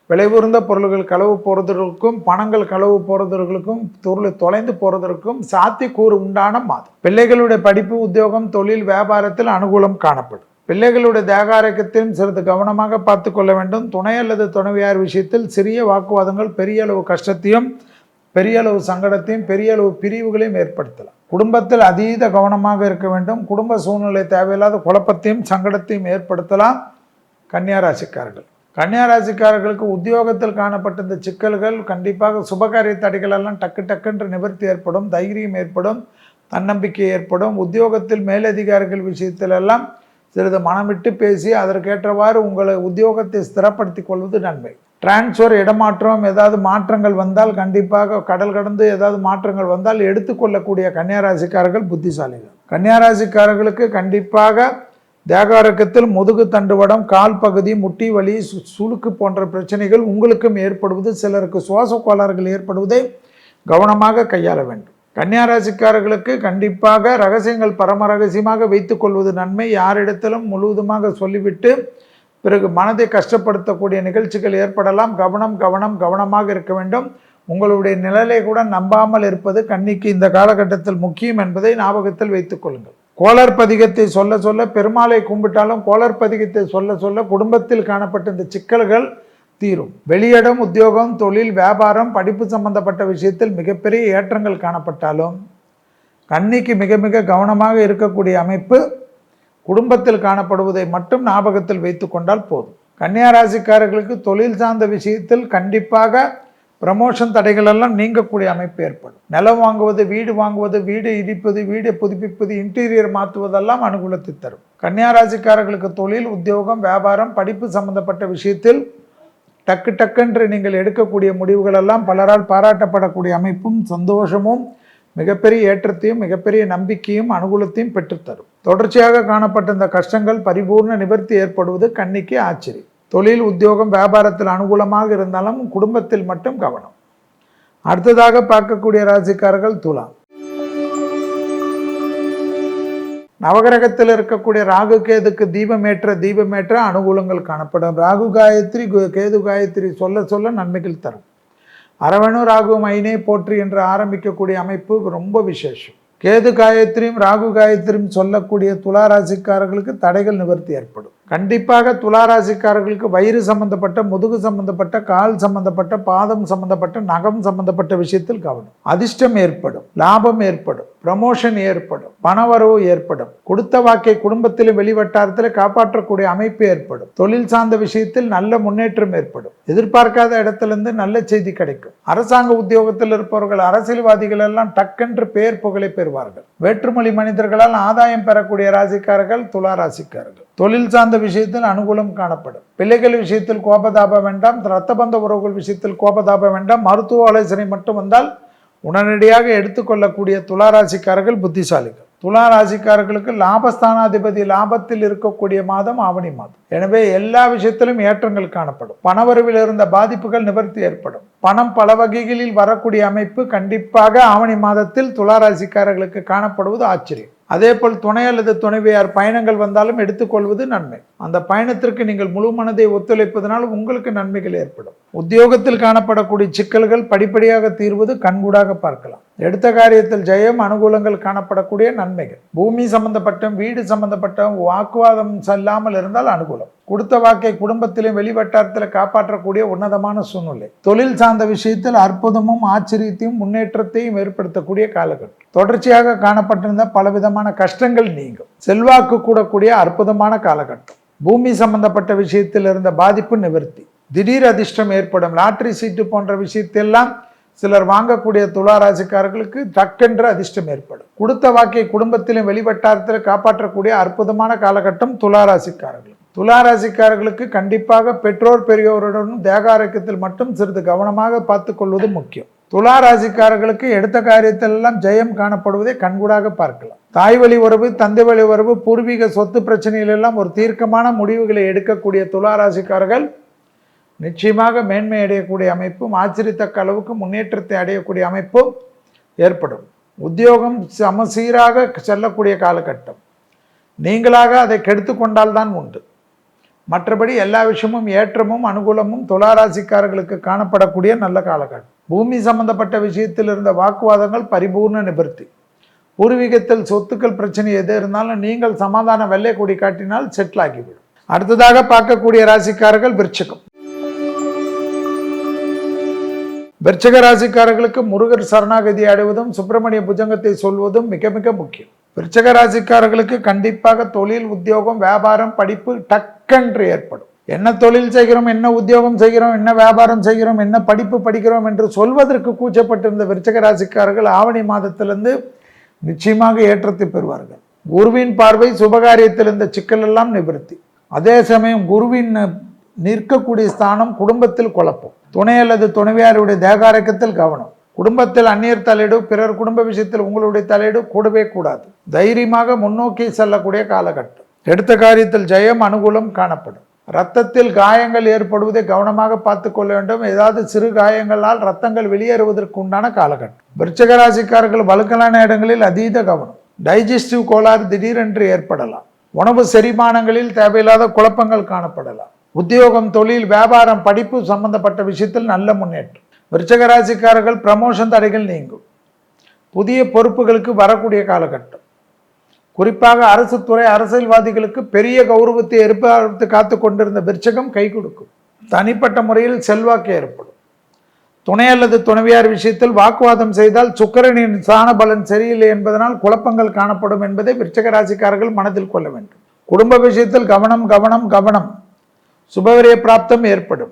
விலை உயர்ந்த பொருள்கள் களவு போகிறதற்கும், பணங்கள் களவு போகிறதற்கும், தொலைந்து போகிறதற்கும் சாத்தியக்கூறு உண்டான மாதம். பிள்ளைகளுடைய படிப்பு, உத்தியோகம், தொழில், வியாபாரத்தில் அனுகூலம் காணப்படும். பிள்ளைகளுடைய தேக ஆரோக்கியத்தையும் சிறிது கவனமாக பார்த்து கொள்ள வேண்டும். துணை அல்லது துணைவியார் விஷயத்தில் சிறிய வாக்குவாதங்கள் பெரிய அளவு கஷ்டத்தையும், பெரிய அளவு சங்கடத்தையும், பெரிய அளவு பிரிவுகளையும் ஏற்படுத்தலாம். குடும்பத்தில் அதீத கவனமாக இருக்க வேண்டும். குடும்ப சூழ்நிலை தேவையில்லாத குழப்பத்தையும் சங்கடத்தையும் ஏற்படுத்தலாம். கன்னியா ராசிக்காரர்கள். கன்னியா ராசிக்காரர்களுக்கு உத்தியோகத்தில் காணப்பட்ட இந்த சிக்கல்கள் கண்டிப்பாக சுபகாரிய தடைகள் எல்லாம் டக்குன்று நிவர்த்தி ஏற்படும். தைரியம் ஏற்படும், தன்னம்பிக்கை ஏற்படும். உத்தியோகத்தில் மேலதிகாரிகள் விஷயத்திலெல்லாம் சிறிது மனமிட்டு பேசி அதற்கேற்றவாறு உங்களை உத்தியோகத்தை ஸ்திரப்படுத்தி கொள்வது நன்மை. டிரான்ஸ்ஃபர், இடமாற்றம், ஏதாவது மாற்றங்கள் வந்தால் கண்டிப்பாக கடல் கடந்து ஏதாவது மாற்றங்கள் வந்தால் எடுத்துக்கொள்ளக்கூடிய கன்னியா ராசிக்காரர்கள் புத்திசாலிகள். கன்னியா ராசிக்காரர்களுக்கு கண்டிப்பாக தேகாரக்கத்தில் முதுகு தண்டுவடம், கால் பகுதி, முட்டி வலி, சுளுக்கு போன்ற பிரச்சனைகள் உங்களுக்கும் ஏற்படுவது, சிலருக்கு சுவாச கோளாறுகள் ஏற்படுவதை கவனமாக கையாள வேண்டும். கன்னியா ராசிக்காரர்களுக்கு கண்டிப்பாக ரகசியங்கள் பரம ரகசியமாக வைத்துக் கொள்வது நன்மை. யாரிடத்திலும் முழுவதுமாக சொல்லிவிட்டு பிறகு மனதை கஷ்டப்படுத்தக்கூடிய நிகழ்ச்சிகள் ஏற்படலாம். கவனமாக இருக்க வேண்டும். உங்களுடைய நிழலை கூட நம்பாமல் இருப்பது கன்னிக்கு இந்த காலகட்டத்தில் முக்கியம் என்பதை ஞாபகத்தில் வைத்துக் கொள்ளுங்கள். கோளர் பதிகத்தை சொல்ல பெருமாளை கும்பிட்டாலும் கோளர் பதிகத்தை சொல்ல குடும்பத்தில் காணப்பட்ட இந்த சிக்கல்கள் தீரும். வெளியிடம், உத்தியோகம், தொழில், வியாபாரம், படிப்பு சம்பந்தப்பட்ட விஷயத்தில் மிகப்பெரிய ஏற்றங்கள் காணப்பட்டாலும் கன்னிக்கு மிக மிக கவனமாக இருக்கக்கூடிய அமைப்பு குடும்பத்தில் காணப்படுவதை மட்டும் ஞாபகத்தில் வைத்து கொண்டால் போதும். கன்னியா ராசிக்காரர்களுக்கு தொழில் சார்ந்த விஷயத்தில் கண்டிப்பாக ப்ரமோஷன் தடைகள் எல்லாம் நீங்கக்கூடிய அமைப்பு ஏற்படும். நிலம் வாங்குவது, வீடு இடிப்பது, வீடை புதுப்பிப்பது, இன்டீரியர் மாற்றுவதெல்லாம் அனுகூலத்தை தரும். கன்னியா ராசிக்காரர்களுக்கு தொழில், உத்தியோகம், வியாபாரம், படிப்பு சம்பந்தப்பட்ட விஷயத்தில் டக்குன்று நீங்கள் எடுக்கக்கூடிய முடிவுகள் எல்லாம் பலரால் பாராட்டப்படக்கூடிய அமைப்பும் சந்தோஷமும் மிகப்பெரிய ஏற்றத்தையும் மிகப்பெரிய நம்பிக்கையும் அனுகூலத்தையும் பெற்றுத்தரும். தொடர்ச்சியாக காணப்பட்ட இந்த கஷ்டங்கள் பரிபூர்ண நிவர்த்தி ஏற்படுவது கன்னிக்கு ஆச்சரியம். தொழில், உத்தியோகம், வியாபாரத்தில் அனுகூலமாக இருந்தாலும் குடும்பத்தில் மட்டும் கவனம். அடுத்ததாக பார்க்கக்கூடிய ராசிக்காரர்கள் துலாம். நவகிரகத்தில் இருக்கக்கூடிய ராகு கேதுக்கு தீபமேற்ற அனுகூலங்கள் காணப்படும். ராகு காயத்ரி, கேது காயத்ரி சொல்ல நன்மைகள் தரும். அரவணு ராகு மைனே போற்றி என்று ஆரம்பிக்கக்கூடிய அமைப்பு ரொம்ப விசேஷம். கேது காயத்ரியும் ராகு காயத்ரியும் சொல்லக்கூடிய துளாராசிக்காரர்களுக்கு தடைகள் நிவர்த்தி ஏற்படும். கண்டிப்பாக துளாராசிக்காரர்களுக்கு வயிறு சம்பந்தப்பட்ட, முதுகு சம்பந்தப்பட்ட, கால் சம்பந்தப்பட்ட, பாதம் சம்பந்தப்பட்ட, நகம் சம்பந்தப்பட்ட விஷயத்தில் கவனம். அதிர்ஷ்டம் ஏற்படும், லாபம் ஏற்படும், ப்ரமோஷன் ஏற்படும், பணவரவு ஏற்படும். கொடுத்த வாக்கை குடும்பத்திலும் வெளிவட்டாரத்தில் காப்பாற்றக்கூடிய அமைப்பு ஏற்படும். தொழில் சார்ந்த விஷயத்தில் நல்ல முன்னேற்றம் ஏற்படும். எதிர்பார்க்காத இடத்திலிருந்து நல்ல செய்தி கிடைக்கும். அரசாங்க உத்தியோகத்தில் இருப்பவர்கள், அரசியல்வாதிகள் எல்லாம் டக்கென்று பெயர் புகழை பெறுவார்கள். வேற்றுமொழி மனிதர்களால் ஆதாயம் பெறக்கூடிய ராசிக்காரர்கள் துலா ராசிக்காரர்கள். தொழில் சார்ந்த விஷயத்தில் அனுகூலம் காணப்படும். பிள்ளைகள் விஷயத்தில் கோபதாபம் வேண்டாம். இரத்தபந்த உறவுகள் விஷயத்தில் கோபதாபம் வேண்டாம். மருத்துவ ஆலோசனை மட்டும் வந்தால் உடனடியாக எடுத்துக்கொள்ளக்கூடிய துளாராசிக்காரர்கள் புத்திசாலிகள். துளாராசிக்காரர்களுக்கு லாபஸ்தானாதிபதி லாபத்தில் இருக்கக்கூடிய மாதம் ஆவணி மாதம். எனவே எல்லா விஷயத்திலும் ஏற்றங்கள் காணப்படும். பணவரவில் இருந்த பாதிப்புகள் நிவர்த்தி ஏற்படும். பணம் பல வகைகளில் வரக்கூடிய அமைப்பு கண்டிப்பாக ஆவணி மாதத்தில் துளாராசிக்காரர்களுக்கு காணப்படுவது ஆச்சரியம். அதே போல் துணை அல்லது துணைவியார் பயணங்கள் வந்தாலும் எடுத்துக்கொள்வது நன்மை. அந்த பயணத்திற்கு நீங்கள் முழு மனதை ஒத்துழைப்பதனால் உங்களுக்கு நன்மைகள் ஏற்படும். உத்தியோகத்தில் காணப்படக்கூடிய சிக்கல்கள் படிப்படியாக தீர்வது கண்கூடாக பார்க்கலாம். எடுத்த காரியத்தில் ஜெயம், அனுகூலங்கள் காணப்படக்கூடிய நன்மைகள். பூமி சம்பந்தப்பட்ட, வீடு சம்பந்தப்பட்ட வாக்குவாதம் செல்லாமல் இருந்தால் அனுகூலம். கொடுத்த வாக்கை குடும்பத்திலும் வெளிவட்டாரத்தில் காப்பாற்றக்கூடிய உன்னதமான சூழ்நிலை. தொழில் சார்ந்த விஷயத்தில் அற்புதமும் ஆச்சரியத்தையும் முன்னேற்றத்தையும் ஏற்படுத்தக்கூடிய காலகட்டம். தொடர்ச்சியாக காணப்பட்டிருந்த பலவிதமான கஷ்டங்கள் நீங்கும். செல்வாக்கு கூடக்கூடிய அற்புதமான காலகட்டம். பூமி சம்பந்தப்பட்ட விஷயத்தில் இருந்த பாதிப்பு நிவர்த்தி. திடீர் அதிர்ஷ்டம் ஏற்படும். லாட்டரி சீட்டு போன்ற விஷயத்தெல்லாம் சிலர் வாங்கக்கூடிய துளாராசிக்காரர்களுக்கு டக்கென்று அதிர்ஷ்டம் ஏற்படும். கொடுத்த வாக்கை குடும்பத்திலும் வெளிவட்டாரத்தில் காப்பாற்றக்கூடிய அற்புதமான காலகட்டம் துளாராசிக்காரர்கள். துளாராசிக்காரர்களுக்கு கண்டிப்பாக பெற்றோர் பெரியோருடனும் தேக ஆரோக்கியத்தில் மட்டும் சிறிது கவனமாக பார்த்து கொள்வது முக்கியம். துளாராசிக்காரர்களுக்கு எடுத்த காரியத்திலெல்லாம் ஜெயம் காணப்படுவதை கண்கூடாக பார்க்கலாம். தாய் வழி உறவு, தந்தை வழி உறவு, பூர்வீக சொத்து பிரச்சனைகளெல்லாம் ஒரு தீர்க்கமான முடிவுகளை எடுக்கக்கூடிய துளாராசிக்காரர்கள் நிச்சயமாக மேன்மை அடையக்கூடிய அமைப்பும் ஆச்சரியத்தக்க அளவுக்கு முன்னேற்றத்தை அடையக்கூடிய அமைப்பும் ஏற்படும். உத்தியோகம் சமசீராக செல்லக்கூடிய காலகட்டம். நீங்களாக அதை கெடுத்து கொண்டால்தான் உண்டு. மற்றபடி எல்லா விஷயமும் ஏற்றமும் அனுகூலமும் துளாராசிக்காரர்களுக்கு காணப்படக்கூடிய நல்ல காலகட்டம். பூமி சம்பந்தப்பட்ட விஷயத்தில் இருந்த வாக்குவாதங்கள் பரிபூர்ண நிவர்த்தி. பூர்வீகத்தில் சொத்துக்கள் பிரச்சனை எது இருந்தாலும் நீங்கள் சமாதான வெள்ளை கொடி காட்டினால் செட்டில் ஆகிவிடும். அடுத்ததாக பார்க்கக்கூடிய ராசிக்காரர்கள் விருச்சிகம். விருச்சிக ராசிக்காரர்களுக்கு முருகர் சரணாகதி அடைவதும் சுப்பிரமணிய புஜங்கத்தை சொல்வதும் மிக மிக முக்கியம். விருச்சிக ராசிக்காரர்களுக்கு கண்டிப்பாக தொழில், உத்தியோகம், வியாபாரம், படிப்பு டக்கென்று ஏற்படும். என்ன தொழில் செய்கிறோம், என்ன உத்தியோகம் செய்கிறோம், என்ன வியாபாரம் செய்கிறோம், என்ன படிப்பு படிக்கிறோம் என்று சொல்வதற்கு கூச்சப்பட்டிருந்த விருச்சிக ராசிக்காரர்கள் ஆவணி மாதத்திலிருந்து நிச்சயமாக ஏற்றத்தை பெறுவார்கள். குருவின் பார்வை சுபகாரியத்தில் இருந்த சிக்கல் எல்லாம் நிவர்த்தி. அதே சமயம் குருவின் நிற்கக்கூடிய ஸ்தானம் குடும்பத்தில் குழப்பம். துணை அல்லது துணைவியாருடைய தேகாரக்கத்தில் கவனம். குடும்பத்தில் அந்நியர் தலையீடு, பிறர் குடும்ப விஷயத்தில் உங்களுடைய தலையீடு கூடவே கூடாது. தைரியமாக முன்னோக்கி செல்லக்கூடிய காலகட்டம். எடுத்த காரியத்தில் ஜெயம், அனுகூலம் காணப்படும். இரத்தத்தில் காயங்கள் ஏற்படுவதை கவனமாக பார்த்து கொள்ள வேண்டும். ஏதாவது சிறு காயங்களால் ரத்தங்கள் வெளியேறுவதற்கு உண்டான காலகட்டம். விருச்சிக ராசிக்காரர்கள் வழுக்கலான இடங்களில் அதீத கவனம். டைஜஸ்டிவ் கோளாறு திடீரென்று ஏற்படலாம். உணவு செரிமானங்களில் தேவையில்லாத குழப்பங்கள் காணப்படலாம். உத்தியோகம், தொழில், வியாபாரம், படிப்பு சம்பந்தப்பட்ட விஷயத்தில் நல்ல முன்னேற்றம். விருச்சிக ராசிக்காரர்கள் ப்ரமோஷன் தடைகள் நீங்கும். புதிய பொறுப்புகளுக்கு வரக்கூடிய காலகட்டம். குறிப்பாக அரசு துறை, அரசியல்வாதிகளுக்கு பெரிய கௌரவத்தை எதிர்பார்த்து காத்து கொண்டிருந்த விருச்சிகம் கை கொடுக்கும். தனிப்பட்ட முறையில் செல்வாக்கு ஏற்படும். துணை அல்லது துணைவியார் விஷயத்தில் வாக்குவாதம் செய்தால் சுக்கிரனின் சாண பலன் சரியில்லை என்பதனால் குழப்பங்கள் காணப்படும் என்பதை விருச்சிக ராசிக்காரர்கள் மனதில் கொள்ள வேண்டும். குடும்ப விஷயத்தில் கவனம் கவனம் கவனம். சுபவிரய பிராப்தம் ஏற்படும்.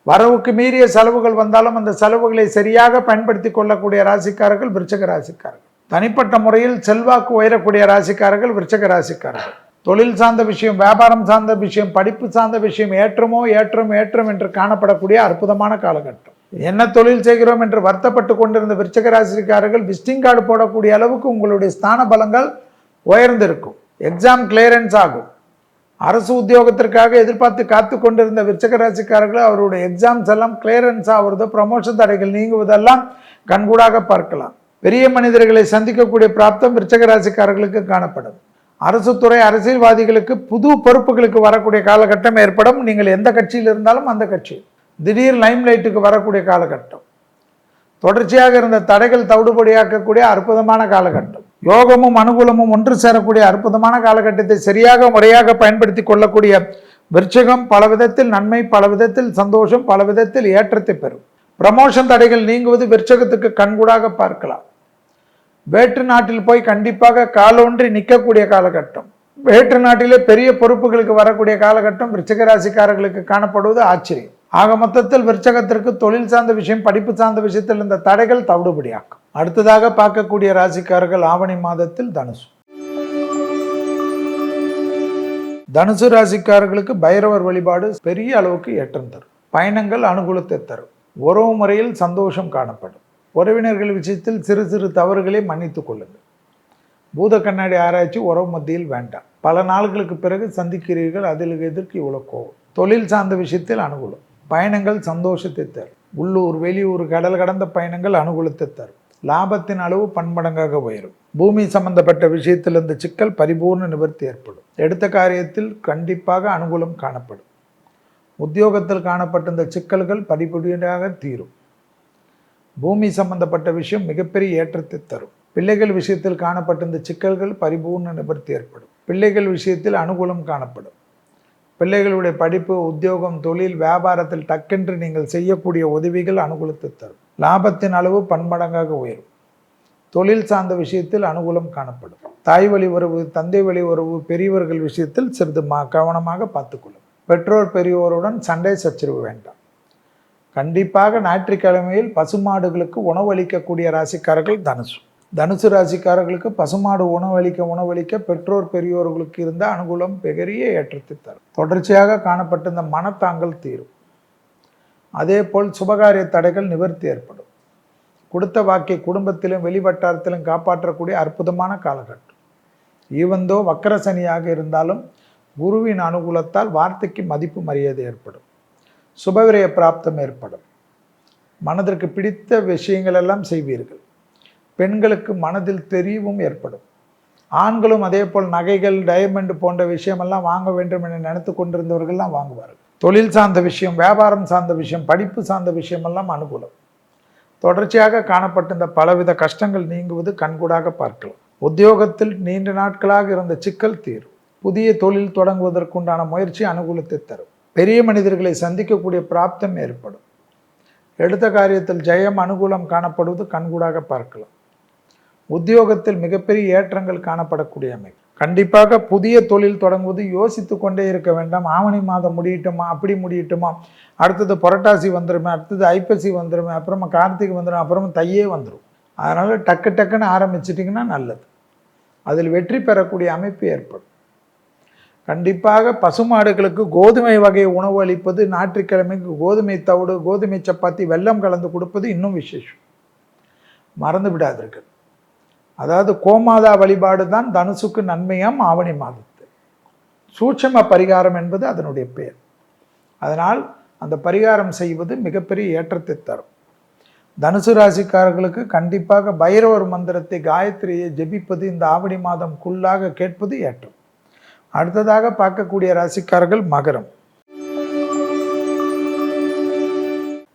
வரவுக்கு மீறிய செலவுகள் வந்தாலும் அந்த செலவுகளை சரியாக பயன்படுத்தி கொள்ளக்கூடிய ராசிக்காரர்கள் விருச்சிக ராசிக்காரர்கள். தனிப்பட்ட முறையில் செல்வாக்கு உயரக்கூடிய ராசிக்காரர்கள் விருச்சிக ராசிக்காரர்கள். தொழில் சார்ந்த விஷயம், வியாபாரம் சார்ந்த விஷயம், படிப்பு சார்ந்த விஷயம் ஏற்றமோ ஏற்றம் ஏற்றம் என்று காணப்படக்கூடிய அற்புதமான காலகட்டம். என்ன தொழில் செய்கிறோம் என்று வருத்தப்பட்டு கொண்டிருந்த விருச்சிக ராசிக்காரர்கள் விசிட்டிங் கார்டு போடக்கூடிய அளவுக்கு உங்களுடைய ஸ்தான பலங்கள் உயர்ந்திருக்கும். எக்ஸாம் கிளியரன்ஸ் ஆகும். அரசு உத்தியோகத்திற்காக எதிர்பார்த்து காத்து கொண்டிருந்த விருச்சிக ராசிக்காரர்கள் அவருடைய எக்ஸாம்ஸ் எல்லாம் கிளியரன்ஸ் ஆகுறது, ப்ரமோஷன் தடைகள் நீங்குவதெல்லாம் கண்கூடாக பார்க்கலாம். பெரிய மனிதர்களை சந்திக்கக்கூடிய பிராப்தம் விருச்சிக ராசிக்காரர்களுக்கு காணப்படும். அரசு துறை, அரசியல்வாதிகளுக்கு புது பொறுப்புகளுக்கு வரக்கூடிய காலகட்டம் ஏற்படும். நீங்கள் எந்த கட்சியில் இருந்தாலும் அந்த கட்சி திடீர் லைம்லைட்டுக்கு வரக்கூடிய காலகட்டம். தொடர்ச்சியாக இருந்த தடைகள் தவிடுபடியாக்கக்கூடிய அற்புதமான காலகட்டம். யோகமும் அனுகூலமும் ஒன்று சேரக்கூடிய அற்புதமான காலகட்டத்தை சரியாக முறையாக பயன்படுத்தி கொள்ளக்கூடிய விருச்சிகம் பல விதத்தில் நன்மை, பல விதத்தில் சந்தோஷம், பல விதத்தில் ஏற்றத்தை பெறும். ப்ரமோஷன் தடைகள் நீங்குவது விருச்சிகத்துக்கு கண்கூடாக பார்க்கலாம். வேற்று நாட்டில் போய் கண்டிப்பாக காலொன்றி நிற்கக்கூடிய காலகட்டம். வேற்று நாட்டிலே பெரிய பொறுப்புகளுக்கு வரக்கூடிய காலகட்டம் விருச்சிக ராசிக்காரர்களுக்கு காணப்படுவது ஆச்சரியம். ஆக மொத்தத்தில் விருச்சகத்திற்கு தொழில் சார்ந்த விஷயம், படிப்பு சார்ந்த விஷயத்தில் இந்த தடைகள் தவிடுபடியாக்கும். அடுத்ததாக பார்க்கக்கூடிய ராசிக்காரர்கள் ஆவணி மாதத்தில் தனுசு. தனுசு ராசிக்காரர்களுக்கு பைரவர் வழிபாடு பெரிய அளவுக்கு ஏற்றம் தரும். பயணங்கள் அனுகூலத்தை தரும். உறவு முறையில் சந்தோஷம் காணப்படும். உறவினர்கள் விஷயத்தில் சிறு சிறு தவறுகளை மன்னித்துக் கொள்ளுங்கள். பூத கண்ணாடி ஆராய்ச்சி உறவு மத்தியில் வேண்டாம். பல நாட்களுக்கு பிறகு சந்திக்கிறீர்கள், அதில் எதற்கு இவ்வளோ கோவம். தொழில் சார்ந்த விஷயத்தில் அனுகூலம். பயணங்கள் சந்தோஷத்தை தரும். உள்ளூர், வெளியூர், கடல் கடந்த பயணங்கள் அனுகூலத்தை தரும். லாபத்தின் அளவு பன்மடங்காக உயரும். பூமி சம்பந்தப்பட்ட விஷயத்தில் இந்த சிக்கல் பரிபூர்ண நிவர்த்தி ஏற்படும். எடுத்த காரியத்தில் கண்டிப்பாக அனுகூலம் காணப்படும். உத்தியோகத்தில் காணப்பட்ட இந்த சிக்கல்கள் படிப்படியாக தீரும். பூமி சம்பந்தப்பட்ட விஷயம் மிகப்பெரிய ஏற்றத்தை தரும். பிள்ளைகள் விஷயத்தில் காணப்பட்ட இந்த சிக்கல்கள் பரிபூர்ண நிவர்த்தி ஏற்படும். பிள்ளைகள் விஷயத்தில் அனுகூலம் காணப்படும். பிள்ளைகளுடைய படிப்பு, உத்தியோகம், தொழில், வியாபாரத்தில் டக்கென்று நீங்கள் செய்யக்கூடிய உதவிகள் அனுகூலத்தை தரும். லாபத்தின் அளவு பன்மடங்காக உயரும். தொழில் சார்ந்த விஷயத்தில் அனுகூலம் காணப்படும். தாய் வழி உறவு, தந்தை வழி உறவு, பெரியவர்கள் விஷயத்தில் சிறிது கவனமாக பார்த்துக்கொள்ளும். பெற்றோர் பெரியோருடன் சண்டை சச்சரவு வேண்டாம். கண்டிப்பாக ஞாயிற்றுக்கிழமையில் பசுமாடுகளுக்கு உணவளிக்கக்கூடிய ராசிக்காரர்கள் தனுசு. தனுசு ராசிக்காரர்களுக்கு பசுமாடு உணவளிக்க பெற்றோர் பெரியோர்களுக்கு இருந்த அனுகூலம் பெரிய ஏற்றத்தை தரும். தொடர்ச்சியாக காணப்பட்ட இந்த மனத்தாங்கல் தீரும். அதே போல் சுபகாரிய தடைகள் நிவர்த்தி ஏற்படும். கொடுத்த வாக்கை குடும்பத்திலும் வெளிவட்டாரத்திலும் காப்பாற்றக்கூடிய அற்புதமான காலகட்டம். ஈவந்தோ வக்கர சனியாக இருந்தாலும் குருவின் அனுகூலத்தால் வார்த்தைக்கு மதிப்பு மரியாதை ஏற்படும். சுபவிரய பிராப்தம் ஏற்படும். மனதிற்கு பிடித்த விஷயங்கள் எல்லாம் செய்வீர்கள். பெண்களுக்கு மனதில் தெரிவும் ஏற்படும். ஆண்களும் அதே போல் நகைகள், டைமண்ட் போன்ற விஷயமெல்லாம் வாங்க வேண்டும் என நினைத்து கொண்டிருந்தவர்கள்லாம் வாங்குவார்கள். தொழில் சார்ந்த விஷயம், வியாபாரம் சார்ந்த விஷயம், படிப்பு சார்ந்த விஷயமெல்லாம் அனுகூலம். தொடர்ச்சியாக காணப்பட்ட இந்த பலவித கஷ்டங்கள் நீங்குவது கண்கூடாக பார்க்கலாம். உத்தியோகத்தில் நீண்ட நாட்களாக இருந்த சிக்கல் தீரும். புதிய தொழில் தொடங்குவதற்குண்டான முயற்சி அனுகூலத்தை தரும். பெரிய மனிதர்களை சந்திக்கக்கூடிய பிராப்தம் ஏற்படும். எடுத்த காரியத்தில் ஜெயம், அனுகூலம் காணப்படுவது கண்கூடாக பார்க்கலாம். உத்தியோகத்தில் மிகப்பெரிய ஏற்றங்கள் காணப்படக்கூடிய அமைப்பு. கண்டிப்பாக புதிய தொழில் தொடங்குவது யோசித்து கொண்டே இருக்க வேண்டாம். ஆவணி மாதம் முடியட்டுமா, அப்படி முடியட்டுமா, அடுத்தது புரட்டாசி வந்துடுமே, அடுத்தது ஐப்பசி வந்துடுமே, அப்புறமா கார்த்திகை வந்துடும், அப்புறமா தையே வந்துடும். அதனால் டக்குன்னு ஆரம்பிச்சிட்டிங்கன்னா நல்லது. அதில் வெற்றி பெறக்கூடிய அமைப்பு ஏற்படும். கண்டிப்பாக பசுமாடுகளுக்கு கோதுமை வகை உணவு அளிப்பது, ஞாயிற்றுக்கிழமைக்கு கோதுமை தவிடு, கோதுமை சப்பாத்தி, வெல்லம் கலந்து கொடுப்பது இன்னும் விசேஷம். மறந்து விடாதீர்கள். அதாவது கோமாதா வழிபாடு தான் தனுசுக்கு நன்மையாம் ஆவணி மாதத்து. சூட்சம பரிகாரம் என்பது அதனுடைய பெயர். அதனால் அந்த பரிகாரம் செய்வது மிகப்பெரிய ஏற்றத்தை தரும். தனுசு ராசிக்காரர்களுக்கு கண்டிப்பாக பைரவர் மந்திரத்தை, காயத்ரியை ஜெபிப்பது இந்த ஆவணி மாதம்குள்ளாக கேட்பது ஏற்றம். அடுத்ததாக பார்க்கக்கூடிய ராசிக்காரர்கள் மகரம்.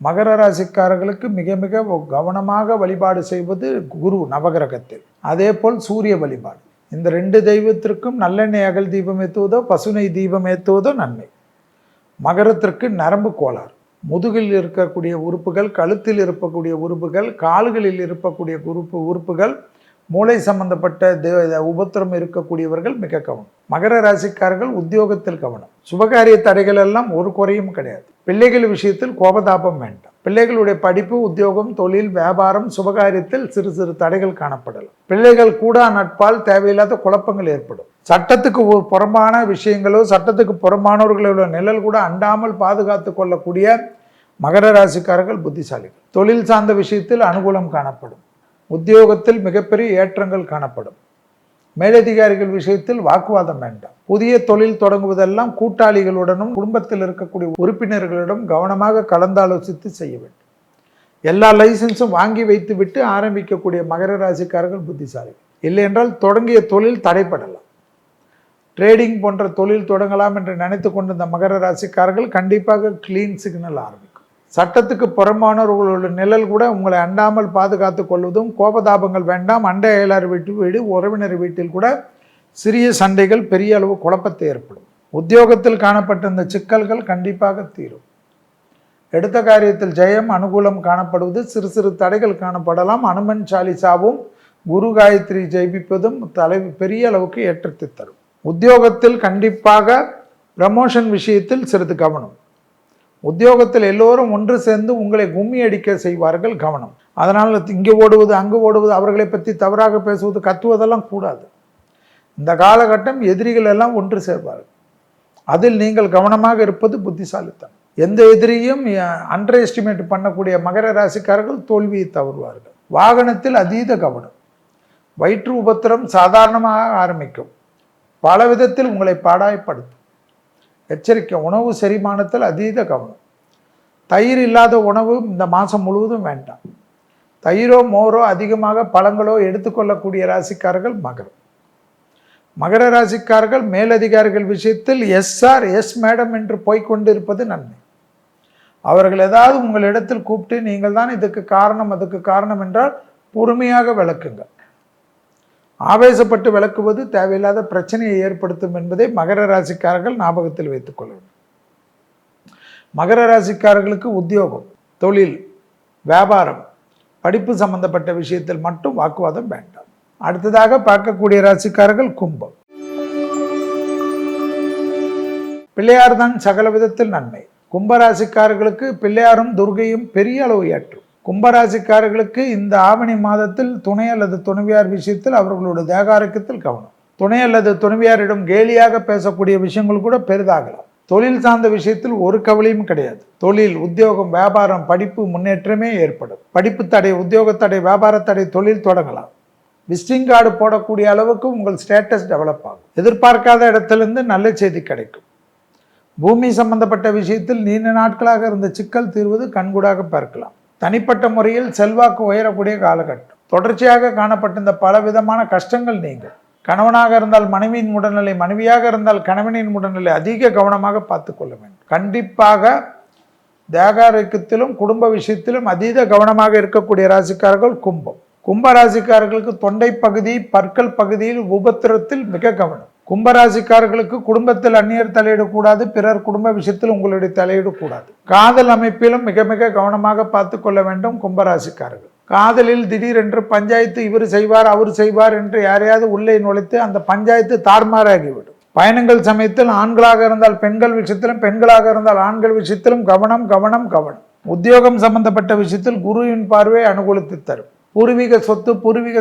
மகர ராசிக்காரர்களுக்கு மிக மிக கவனமாக வழிபாடு செய்வது குரு நவகிரகத்தில். அதே போல் சூரிய வழிபாடு. இந்த 2 தெய்வத்திற்கும் நல்லெண்ணெய் அகல் தீபம் ஏற்றுவதோ பசுனை தீபம் ஏற்றுவதோ நன்மை. மகரத்திற்கு நரம்பு கோளாறு, முதுகில் இருக்கக்கூடிய உறுப்புகள், கழுத்தில் இருக்கக்கூடிய உறுப்புகள், கால்களில் இருக்கக்கூடிய உறுப்புகள், மூளை சம்பந்தப்பட்ட உபத்திரம் இருக்கக்கூடியவர்கள் மிக கவனம். மகர ராசிக்காரர்கள் உத்தியோகத்தில் கவனம். சுபகாரிய தடைகள் எல்லாம் ஒரு குறையும் கிடையாது. பிள்ளைகள் விஷயத்தில் கோபதாபம் வேண்டாம். பிள்ளைகளுடைய படிப்பு, உத்தியோகம், தொழில், வியாபாரம், சுபகாரியத்தில் சிறு சிறு தடைகள் காணப்படலாம். பிள்ளைகள் கூட நட்பால் தேவையில்லாத குழப்பங்கள் ஏற்படும். சட்டத்துக்கு புறம்பான விஷயங்களோ, சட்டத்துக்கு புறம்பானவர்களோட நிழல் கூட அண்டாமல் பாதுகாத்து கொள்ளக்கூடிய மகர ராசிக்காரர்கள் புத்திசாலிகள். தொழில் சார்ந்த விஷயத்தில் அனுகூலம் காணப்படும். உத்தியோகத்தில் மிகப்பெரிய ஏற்றங்கள் காணப்படும். மேலதிகாரிகள் விஷயத்தில் வாக்குவாதம் வேண்டாம். புதிய தொழில் தொடங்குவதெல்லாம் கூட்டாளிகளுடனும் குடும்பத்தில் இருக்கக்கூடிய உறுப்பினர்களிடம் கவனமாக கலந்தாலோசித்து செய்ய வேண்டும். எல்லா லைசன்ஸும் வாங்கி வைத்து விட்டு ஆரம்பிக்கக்கூடிய மகர ராசிக்காரர்கள் புத்திசாலிகள். இல்லை என்றால் தொடங்கிய தொழில் தடைப்படலாம். ட்ரேடிங் போன்ற தொழில் தொடங்கலாம் என்று நினைத்து கொண்ட இந்த மகர ராசிக்காரர்கள் கண்டிப்பாக கிளீன் சிக்னல் ஆரம்பிக்கும். சட்டத்துக்கு புறம்பானவர்களோட நிழல் கூட உங்களை அண்டாமல் பாதுகாத்து கொள்வதும், கோபதாபங்கள் வேண்டாம். அண்டை அயலார் வீடு, உறவினர் வீட்டில் கூட சிறிய சண்டைகள் பெரிய அளவு குழப்பத்தை ஏற்படும். உத்தியோகத்தில் காணப்பட்ட இந்த சிக்கல்கள் கண்டிப்பாக தீரும். எடுத்த காரியத்தில் ஜெயம், அனுகூலம் காணப்படுவது, சிறு சிறு தடைகள் காணப்படலாம். அனுமன் சாலிசாவும் குரு காயத்ரி ஜெயிப்பதும் பெரிய அளவுக்கு ஏற்றத்தை தரும். உத்தியோகத்தில் கண்டிப்பாக ப்ரமோஷன் விஷயத்தில் சிறிது கவனம். உத்தியோகத்தில் எல்லோரும் ஒன்று சேர்ந்து உங்களை கும்மி அடிக்க செய்வார்கள், கவனம். அதனால் இங்கே ஓடுவது, அங்கு ஓடுவது, அவர்களை பற்றி தவறாக பேசுவது, கத்துவதெல்லாம் கூடாது. இந்த காலகட்டம் எதிரிகள் எல்லாம் ஒன்று சேர்வார்கள். அதில் நீங்கள் கவனமாக இருப்பது புத்திசாலித்தனம். எந்த எதிரியும் அண்டர் எஸ்டிமேட் பண்ணக்கூடிய மகர ராசிக்காரர்கள் தோல்வியை தவறுவார்கள். வாகனத்தில் அதீத கவனம். வயிற்று உபத்திரம் சாதாரணமாக ஆரம்பிக்கும். பல விதத்தில் உங்களை பாடாயப்படுத்தும். எச்சரிக்கை. உணவு செரிமானத்தில் அதீத கவனம். தயிர் இல்லாத உணவு இந்த மாதம் முழுவதும் வேண்டாம். தயிரோ மோரோ அதிகமாக பழங்களோ எடுத்துக்கொள்ளக்கூடிய ராசிக்காரர்கள் மகரம். மகர ராசிக்காரர்கள் மேலதிகாரிகள் விஷயத்தில் எஸ் சார், எஸ் மேடம் என்று போய்கொண்டிருப்பது நன்மை. அவர்கள் ஏதாவது உங்களிடத்தில் கூப்பிட்டு நீங்கள் தான் இதுக்கு காரணம் அதுக்கு காரணம் என்றால் பொறுமையாக விளக்குங்கள். ஆவேசப்பட்டு விளக்குவது தேவையில்லாத பிரச்சனையை ஏற்படுத்தும் என்பதை மகர ராசிக்காரர்கள் ஞாபகத்தில் வைத்துக் கொள்ள வேண்டும். மகர ராசிக்காரர்களுக்கு உத்தியோகம், தொழில், வியாபாரம், படிப்பு சம்பந்தப்பட்ட விஷயத்தில் மட்டும் வாக்குவாதம் வேண்டாம். அடுத்ததாக பார்க்கக்கூடிய ராசிக்காரர்கள் கும்பம். பிள்ளையார் தான் சகல விதத்தில் நன்மை. கும்பராசிக்காரர்களுக்கு பிள்ளையாரும் துர்கையும் பெரிய அளவு ஏற்றும். கும்பராசிக்காரர்களுக்கு இந்த ஆவணி மாதத்தில் துணை அல்லது துணைவியார் விஷயத்தில் அவர்களுடைய தேகாரோக்கியத்தில் கவனம். துணை அல்லது துணைவியாரிடம் கேலியாக பேசக்கூடிய விஷயங்கள் கூட பெரிதாகலாம். தொழில் சார்ந்த விஷயத்தில் ஒரு கவலையும் கிடையாது. தொழில், உத்தியோகம், வியாபாரம், படிப்பு முன்னேற்றமே ஏற்படும். படிப்பு தடை, உத்தியோக தடை, வியாபார தடை, தொழில் தொடங்கலாம். விசிட்டிங் கார்டு போடக்கூடிய அளவுக்கு உங்கள் ஸ்டேட்டஸ் டெவலப் ஆகும். எதிர்பார்க்காத இடத்திலிருந்து நல்ல செய்தி கிடைக்கும். பூமி சம்பந்தப்பட்ட விஷயத்தில் நீண்ட நாட்களாக இருந்த சிக்கல் தீர்வது கண்கூடாக பார்க்கலாம். தனிப்பட்ட முறையில் செல்வாக்கு உயரக்கூடிய காலகட்டம். தொடர்ச்சியாக காணப்பட்ட இந்த பலவிதமான கஷ்டங்கள் நீங்கள் கணவனாக இருந்தால் மனைவியின் உடல்நிலை, மனைவியாக இருந்தால் கணவனின் உடல்நிலை அதிக கவனமாக பார்த்து கொள்ள வேண்டும். கண்டிப்பாக தேகாரோக்கியத்திலும் குடும்ப விஷயத்திலும் அதீத கவனமாக இருக்கக்கூடிய ராசிக்காரர்கள் கும்பம். கும்ப ராசிக்காரர்களுக்கு தொண்டை பகுதி, பற்கள் பகுதியில் உபத்திரத்தில் மிக கவனம். கும்பராசிக்காரர்களுக்கு குடும்பத்தில் அந்நியர் தலையிடக்கூடாது, பிறர் குடும்ப விஷயத்தில் உங்களுடைய தலையிடக்கூடாது. காதல் அமைப்பிலும் மிக மிக கவனமாக பார்த்து கொள்ள வேண்டும் கும்பராசிக்காரர்கள். காதலில் திடீரென்று பஞ்சாயத்து இவர் செய்வார் அவர் செய்வார் என்று யாரையாவது உள்ளே நுழைத்து அந்த பஞ்சாயத்து தார்மாராகிவிடும். பயணங்கள் சமயத்தில் ஆண்களாக இருந்தால் பெண்கள் விஷயத்திலும், பெண்களாக இருந்தால் ஆண்கள் விஷயத்திலும் கவனம் கவனம் கவனம். உத்தியோகம் சம்பந்தப்பட்ட விஷயத்தில் குருவின் பார்வை அனுகூலத்தை தரும். பூர்வீக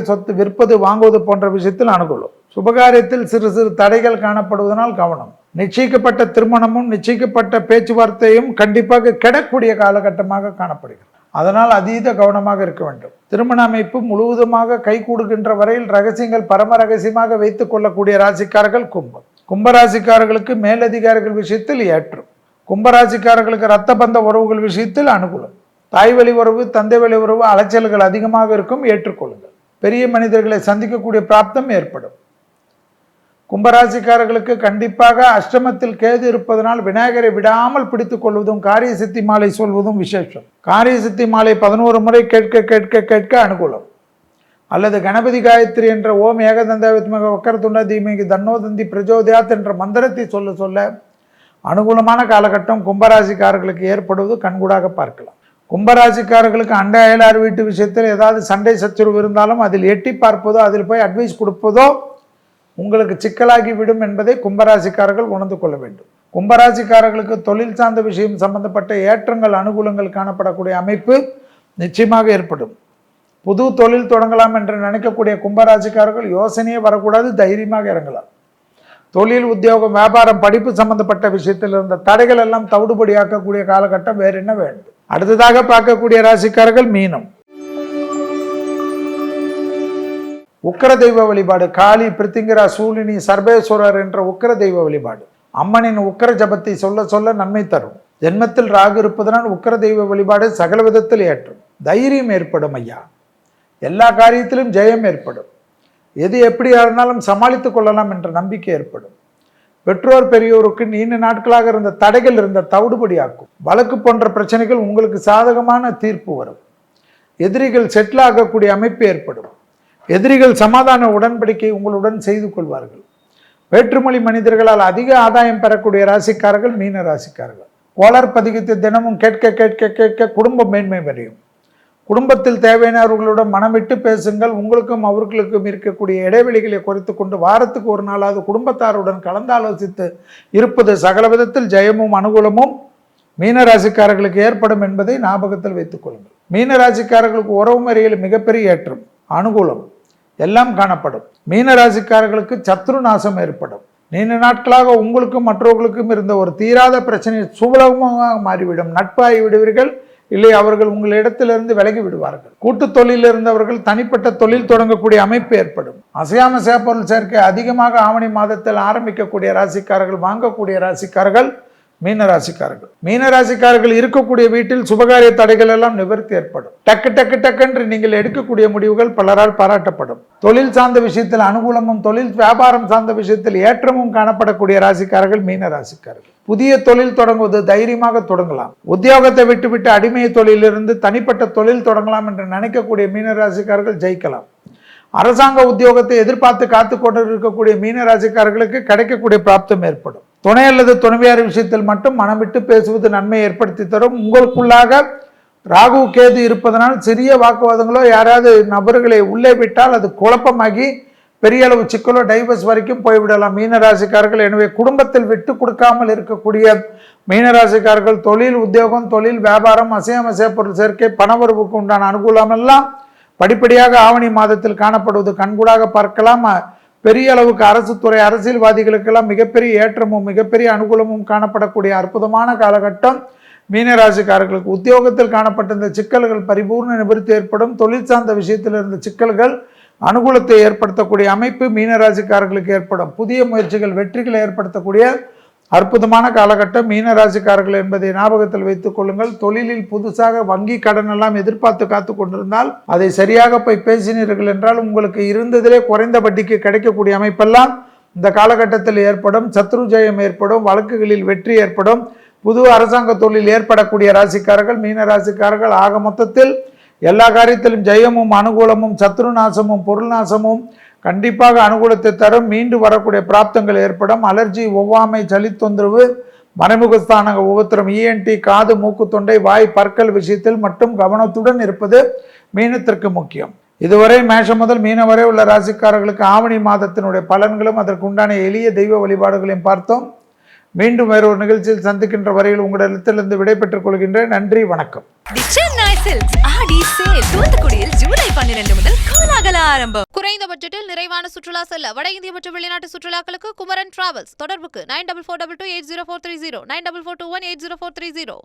சொத்து விற்பது வாங்குவது போன்ற விஷயத்தில் அனுகூலம். சுபகாரியத்தில் சிறு சிறு தடைகள் காணப்படுவதனால் கவனம். நிச்சயிக்கப்பட்ட திருமணமும் நிச்சயிக்கப்பட்ட பேச்சுவார்த்தையும் கண்டிப்பாக கிடக்கூடிய காலகட்டமாக காணப்படுகிறது. அதனால் அதீத கவனமாக இருக்க வேண்டும். திருமண அமைப்பு முழுவதுமாக கைகூடுகின்ற வரையில் ரகசியங்கள் பரம ரகசியமாக வைத்துக் கொள்ளக்கூடிய ராசிக்காரர்கள் கும்பம். கும்பராசிக்காரர்களுக்கு மேலதிகாரிகள் விஷயத்தில் ஏற்றும். கும்பராசிக்காரர்களுக்கு இரத்த பந்த உறவுகள் விஷயத்தில் அனுகூலம். தாய் வழி உறவு, தந்தை வழி உறவு அலைச்சல்கள் அதிகமாக இருக்கும், ஏற்றுக்கொள்ளுங்கள். பெரிய மனிதர்களை சந்திக்கக்கூடிய பிராப்தம் ஏற்படும். கும்பராசிக்காரர்களுக்கு கண்டிப்பாக அஷ்டமத்தில் கேது இருப்பதனால் விநாயகரை விடாமல் பிடித்துக் கொள்வதும் காரிய சித்தி மாலை சொல்வதும் விசேஷம். காரிய சித்தி மாலை 11 முறை கேட்க கேட்க கேட்க அனுகூலம். அல்லது கணபதி காயத்ரி என்ற ஓம் ஏகதந்த வித்மக வக்கரதுண்ட தீமகி தன்னோதந்தி பிரஜோதயாத் என்ற மந்திரத்தை சொல்ல சொல்ல அனுகூலமான காலகட்டம் கும்பராசிக்காரர்களுக்கு ஏற்படுவது கண்கூடாக பார்க்கலாம். கும்பராசிக்காரர்களுக்கு அண்டை அயலார் வீட்டு விஷயத்தில் ஏதாவது சண்டை சச்சரவு இருந்தாலும் அதில் எட்டி பார்ப்பதோ அதில் போய் அட்வைஸ் கொடுப்பதோ உங்களுக்கு சிக்கலாகி விடும் என்பதை கும்பராசிக்காரர்கள் உணர்ந்து கொள்ள வேண்டும். கும்பராசிக்காரர்களுக்கு தொழில் சார்ந்த விஷயம் சம்பந்தப்பட்ட ஏற்றங்கள் அனுகூலங்கள் காணப்படக்கூடிய அமைப்பு நிச்சயமாக ஏற்படும். புது தொழில் தொடங்கலாம் என்று நினைக்கக்கூடிய கும்பராசிக்காரர்கள் யோசனையே வரக்கூடாது, தைரியமாக இறங்கலாம். தொழில், உத்தியோகம், வியாபாரம், படிப்பு சம்பந்தப்பட்ட விஷயத்தில் இருந்த தடைகள் எல்லாம் தவிடுபடியாக்கக்கூடிய காலகட்டம் வேறு என்ன வேண்டும். அடுத்ததாக பார்க்கக்கூடிய ராசிக்காரர்கள் மீனம். உக்கிர தெய்வ வழிபாடு, காளி, பிரித்திங்கரா, சூலினி, சர்வேஸ்வரர் என்ற உக்கிர தெய்வ வழிபாடு. அம்மனின் உக்கிர ஜபத்தை சொல்ல சொல்ல நன்மை தரும். ஜென்மத்தில் ராகு இருப்பதனால் உக்கிர தெய்வ வழிபாடு சகல விதத்தில் ஏற்றும். தைரியம் ஏற்படும் ஐயா. எல்லா காரியத்திலும் ஜெயம் ஏற்படும். எது எப்படி இருந்தாலும் சமாளித்துக் கொள்ளலாம் என்ற நம்பிக்கை ஏற்படும். பெற்றோர் பெரியோருக்கு நீண்ட நாட்களாக இருந்த தடைகள் இருந்த தவிடுபடியாக்கும். வழக்கு போன்ற பிரச்சனைகள் உங்களுக்கு சாதகமான தீர்ப்பு வரும். எதிரிகள் செட்டில் ஆகக்கூடிய அமைப்பு ஏற்படும். எதிரிகள் சமாதான உடன்படிக்கை உங்களுடன் செய்து கொள்வார்கள். வேற்றுமொழி மனிதர்களால் அதிக ஆதாயம் பெறக்கூடிய ராசிக்காரர்கள் மீன ராசிக்காரர்கள். கோளர் பதிகத்தை தினமும் கேட்க கேட்க கேட்க குடும்ப மேன்மை வரையும். குடும்பத்தில் தேவையானவர்களுடன் மனமிட்டு பேசுங்கள். உங்களுக்கும் அவர்களுக்கும் இருக்கக்கூடிய இடைவெளிகளை குறைத்து கொண்டு வாரத்துக்கு ஒரு நாளாவது குடும்பத்தாருடன் கலந்தாலோசித்து இருப்பது சகல விதத்தில் ஜெயமும் அனுகூலமும் மீனராசிக்காரர்களுக்கு ஏற்படும் என்பதை ஞாபகத்தில் வைத்துக் கொள்ளுங்கள். மீனராசிக்காரர்களுக்கு உறவு முறையில் மிகப்பெரிய ஏற்றம், அனுகூலம் எல்லாம் காணப்படும். மீனராசிக்காரர்களுக்கு சத்ரு நாசம் ஏற்படும். நீண்ட நாட்களாக உங்களுக்கும் மற்றவர்களுக்கும் இருந்த ஒரு தீராத பிரச்சனை சுலபமாக மாறிவிடும். நட்பாகி விடுவீர்கள், இல்லை அவர்கள் உங்களிடத்திலிருந்து விலகி விடுவார்கள். கூட்டு தொழிலில் இருந்தவர்கள் தனிப்பட்ட தொழில் தொடங்கக்கூடிய அமைப்பு ஏற்படும். அசையாம சேப்பொருள் சேர்க்கை அதிகமாக ஆவணி மாதத்தில் ஆரம்பிக்கக்கூடிய ராசிக்காரர்கள், வாங்கக்கூடிய ராசிக்காரர்கள் மீனராசிக்காரர்கள் இருக்கக்கூடிய வீட்டில் சுபகாரிய தடைகள் எல்லாம் நிவர்த்தி ஏற்படும். டக்கு நீங்கள் எடுக்கக்கூடிய முடிவுகள் பலரால் பாராட்டப்படும். தொழில் சார்ந்த விஷயத்தில் அனுகூலமும் தொழில் வியாபாரம் சார்ந்த விஷயத்தில் ஏற்றமும் காணப்படக்கூடிய ராசிக்காரர்கள் மீனராசிக்காரர்கள். புதிய தொழில் தொடங்குவது தைரியமாக தொடங்கலாம். உத்தியோகத்தை விட்டுவிட்டு அடிமை தொழிலிருந்து தனிப்பட்ட தொழில் தொடங்கலாம் என்று நினைக்கக்கூடிய மீனராசிக்காரர்கள் ஜெயிக்கலாம். அரசாங்க உத்தியோகத்தை எதிர்பார்த்து காத்து கொண்டு இருக்கக்கூடிய மீனராசிக்காரர்களுக்கு கிடைக்கக்கூடிய பிராப்தம் ஏற்படும். துணை அல்லது துணைவியார் விஷயத்தில் மட்டும் மனம் விட்டு பேசுவது நன்மை ஏற்படுத்தி தரும். உங்களுக்குள்ளாக ராகு கேது இருப்பதனால் சிறிய வாக்குவாதங்களோ யாராவது நபர்களை உள்ளே விட்டால் அது குழப்பமாகி பெரிய அளவு சிக்கலோ டைவர்ஸ் வரைக்கும் போய்விடலாம் மீனராசிக்காரர்கள். எனவே குடும்பத்தில் விட்டு கொடுக்காமல் இருக்கக்கூடிய மீனராசிக்காரர்கள் தொழில் உத்தியோகம் தொழில் வியாபாரம் அசைய பொருள் சேர்க்கை பணவரவுக்கு உண்டான அனுகூலம் எல்லாம் படிப்படியாக ஆவணி மாதத்தில் காணப்படுவது கண்கூடாக பார்க்கலாம். பெரிய அளவுக்கு அரசு துறை அரசியல்வாதிகளுக்கெல்லாம் மிகப்பெரிய ஏற்றமும் மிகப்பெரிய அனுகூலமும் காணப்படக்கூடிய அற்புதமான காலகட்டம் மீனராசிக்காரர்களுக்கு. உத்தியோகத்தில் காணப்பட்ட இந்த சிக்கல்கள் பரிபூர்ண நிவர்த்தி ஏற்படும். தொழில் சார்ந்த விஷயத்தில் இருந்த சிக்கல்கள் அனுகூலத்தை ஏற்படுத்தக்கூடிய அமைப்பு மீனராசிக்காரர்களுக்கு ஏற்படும். புதிய முயற்சிகள் வெற்றிகளை ஏற்படுத்தக்கூடிய அற்புதமான காலகட்டம் மீனராசிக்காரர்கள் என்பதை ஞாபகத்தில் வைத்துக் கொள்ளுங்கள். தொழிலில் புதுசாக வங்கி கடன் எல்லாம் எதிர்பார்த்து காத்து கொண்டிருந்தால் அதை சரியாக போய் பேசினீர்கள் என்றால் உங்களுக்கு இருந்ததிலே குறைந்த வட்டிக்கு கிடைக்கக்கூடிய அமைப்பெல்லாம் இந்த காலகட்டத்தில் ஏற்படும். சத்ரு ஜெயம் ஏற்படும். வழக்குகளில் வெற்றி ஏற்படும். புது அரசாங்க தொழில் ஏற்படக்கூடிய ராசிக்காரர்கள் மீனராசிக்காரர்கள் ஆக மொத்தத்தில் எல்லா காரியத்திலும் ஜெயமும் அனுகூலமும் சத்ரு நாசமும் பொருள் நாசமும் கண்டிப்பாக அனுகூலத்தை தரும். மீண்டு வரக்கூடிய பிராப்தங்கள் ஏற்படும். அலர்ஜி ஒவ்வாமை சளி தொந்தரவு மறைமுகஸ்தான உபத்திரம் இஎன்டி காது மூக்கு தொண்டை வாய் பற்கள் விஷயத்தில் மட்டும் கவனத்துடன் இருப்பது மீனத்திற்கு முக்கியம். இதுவரை மேஷம் முதல் மீனம் வரை உள்ள ராசிக்காரர்களுக்கு ஆவணி மாதத்தினுடைய பலன்களும் அதற்கு உண்டான எளிய தெய்வ வழிபாடுகளையும் பார்த்தோம். மீண்டும் வேறொரு நிகழ்ச்சியில் சந்திக்கின்ற வரையில் உங்களிடத்திலிருந்து விடைபெற்றுக் கொள்கின்றேன். நன்றி, வணக்கம். தி சென்னை சில்க்ஸ் ஆடி சேல் தூத்துக்குடியில் ஜூலை 12 முதல் கோலாகல ஆரம்பம். குறைந்த பட்ஜெட்டில் நிறைவான சுற்றுலா செல்ல வட இந்திய மற்றும் வெளிநாட்டு சுற்றுலாக்களுக்கு குமரன் டிராவல்ஸ். தொடர்புக்கு 9442280430 9442180430.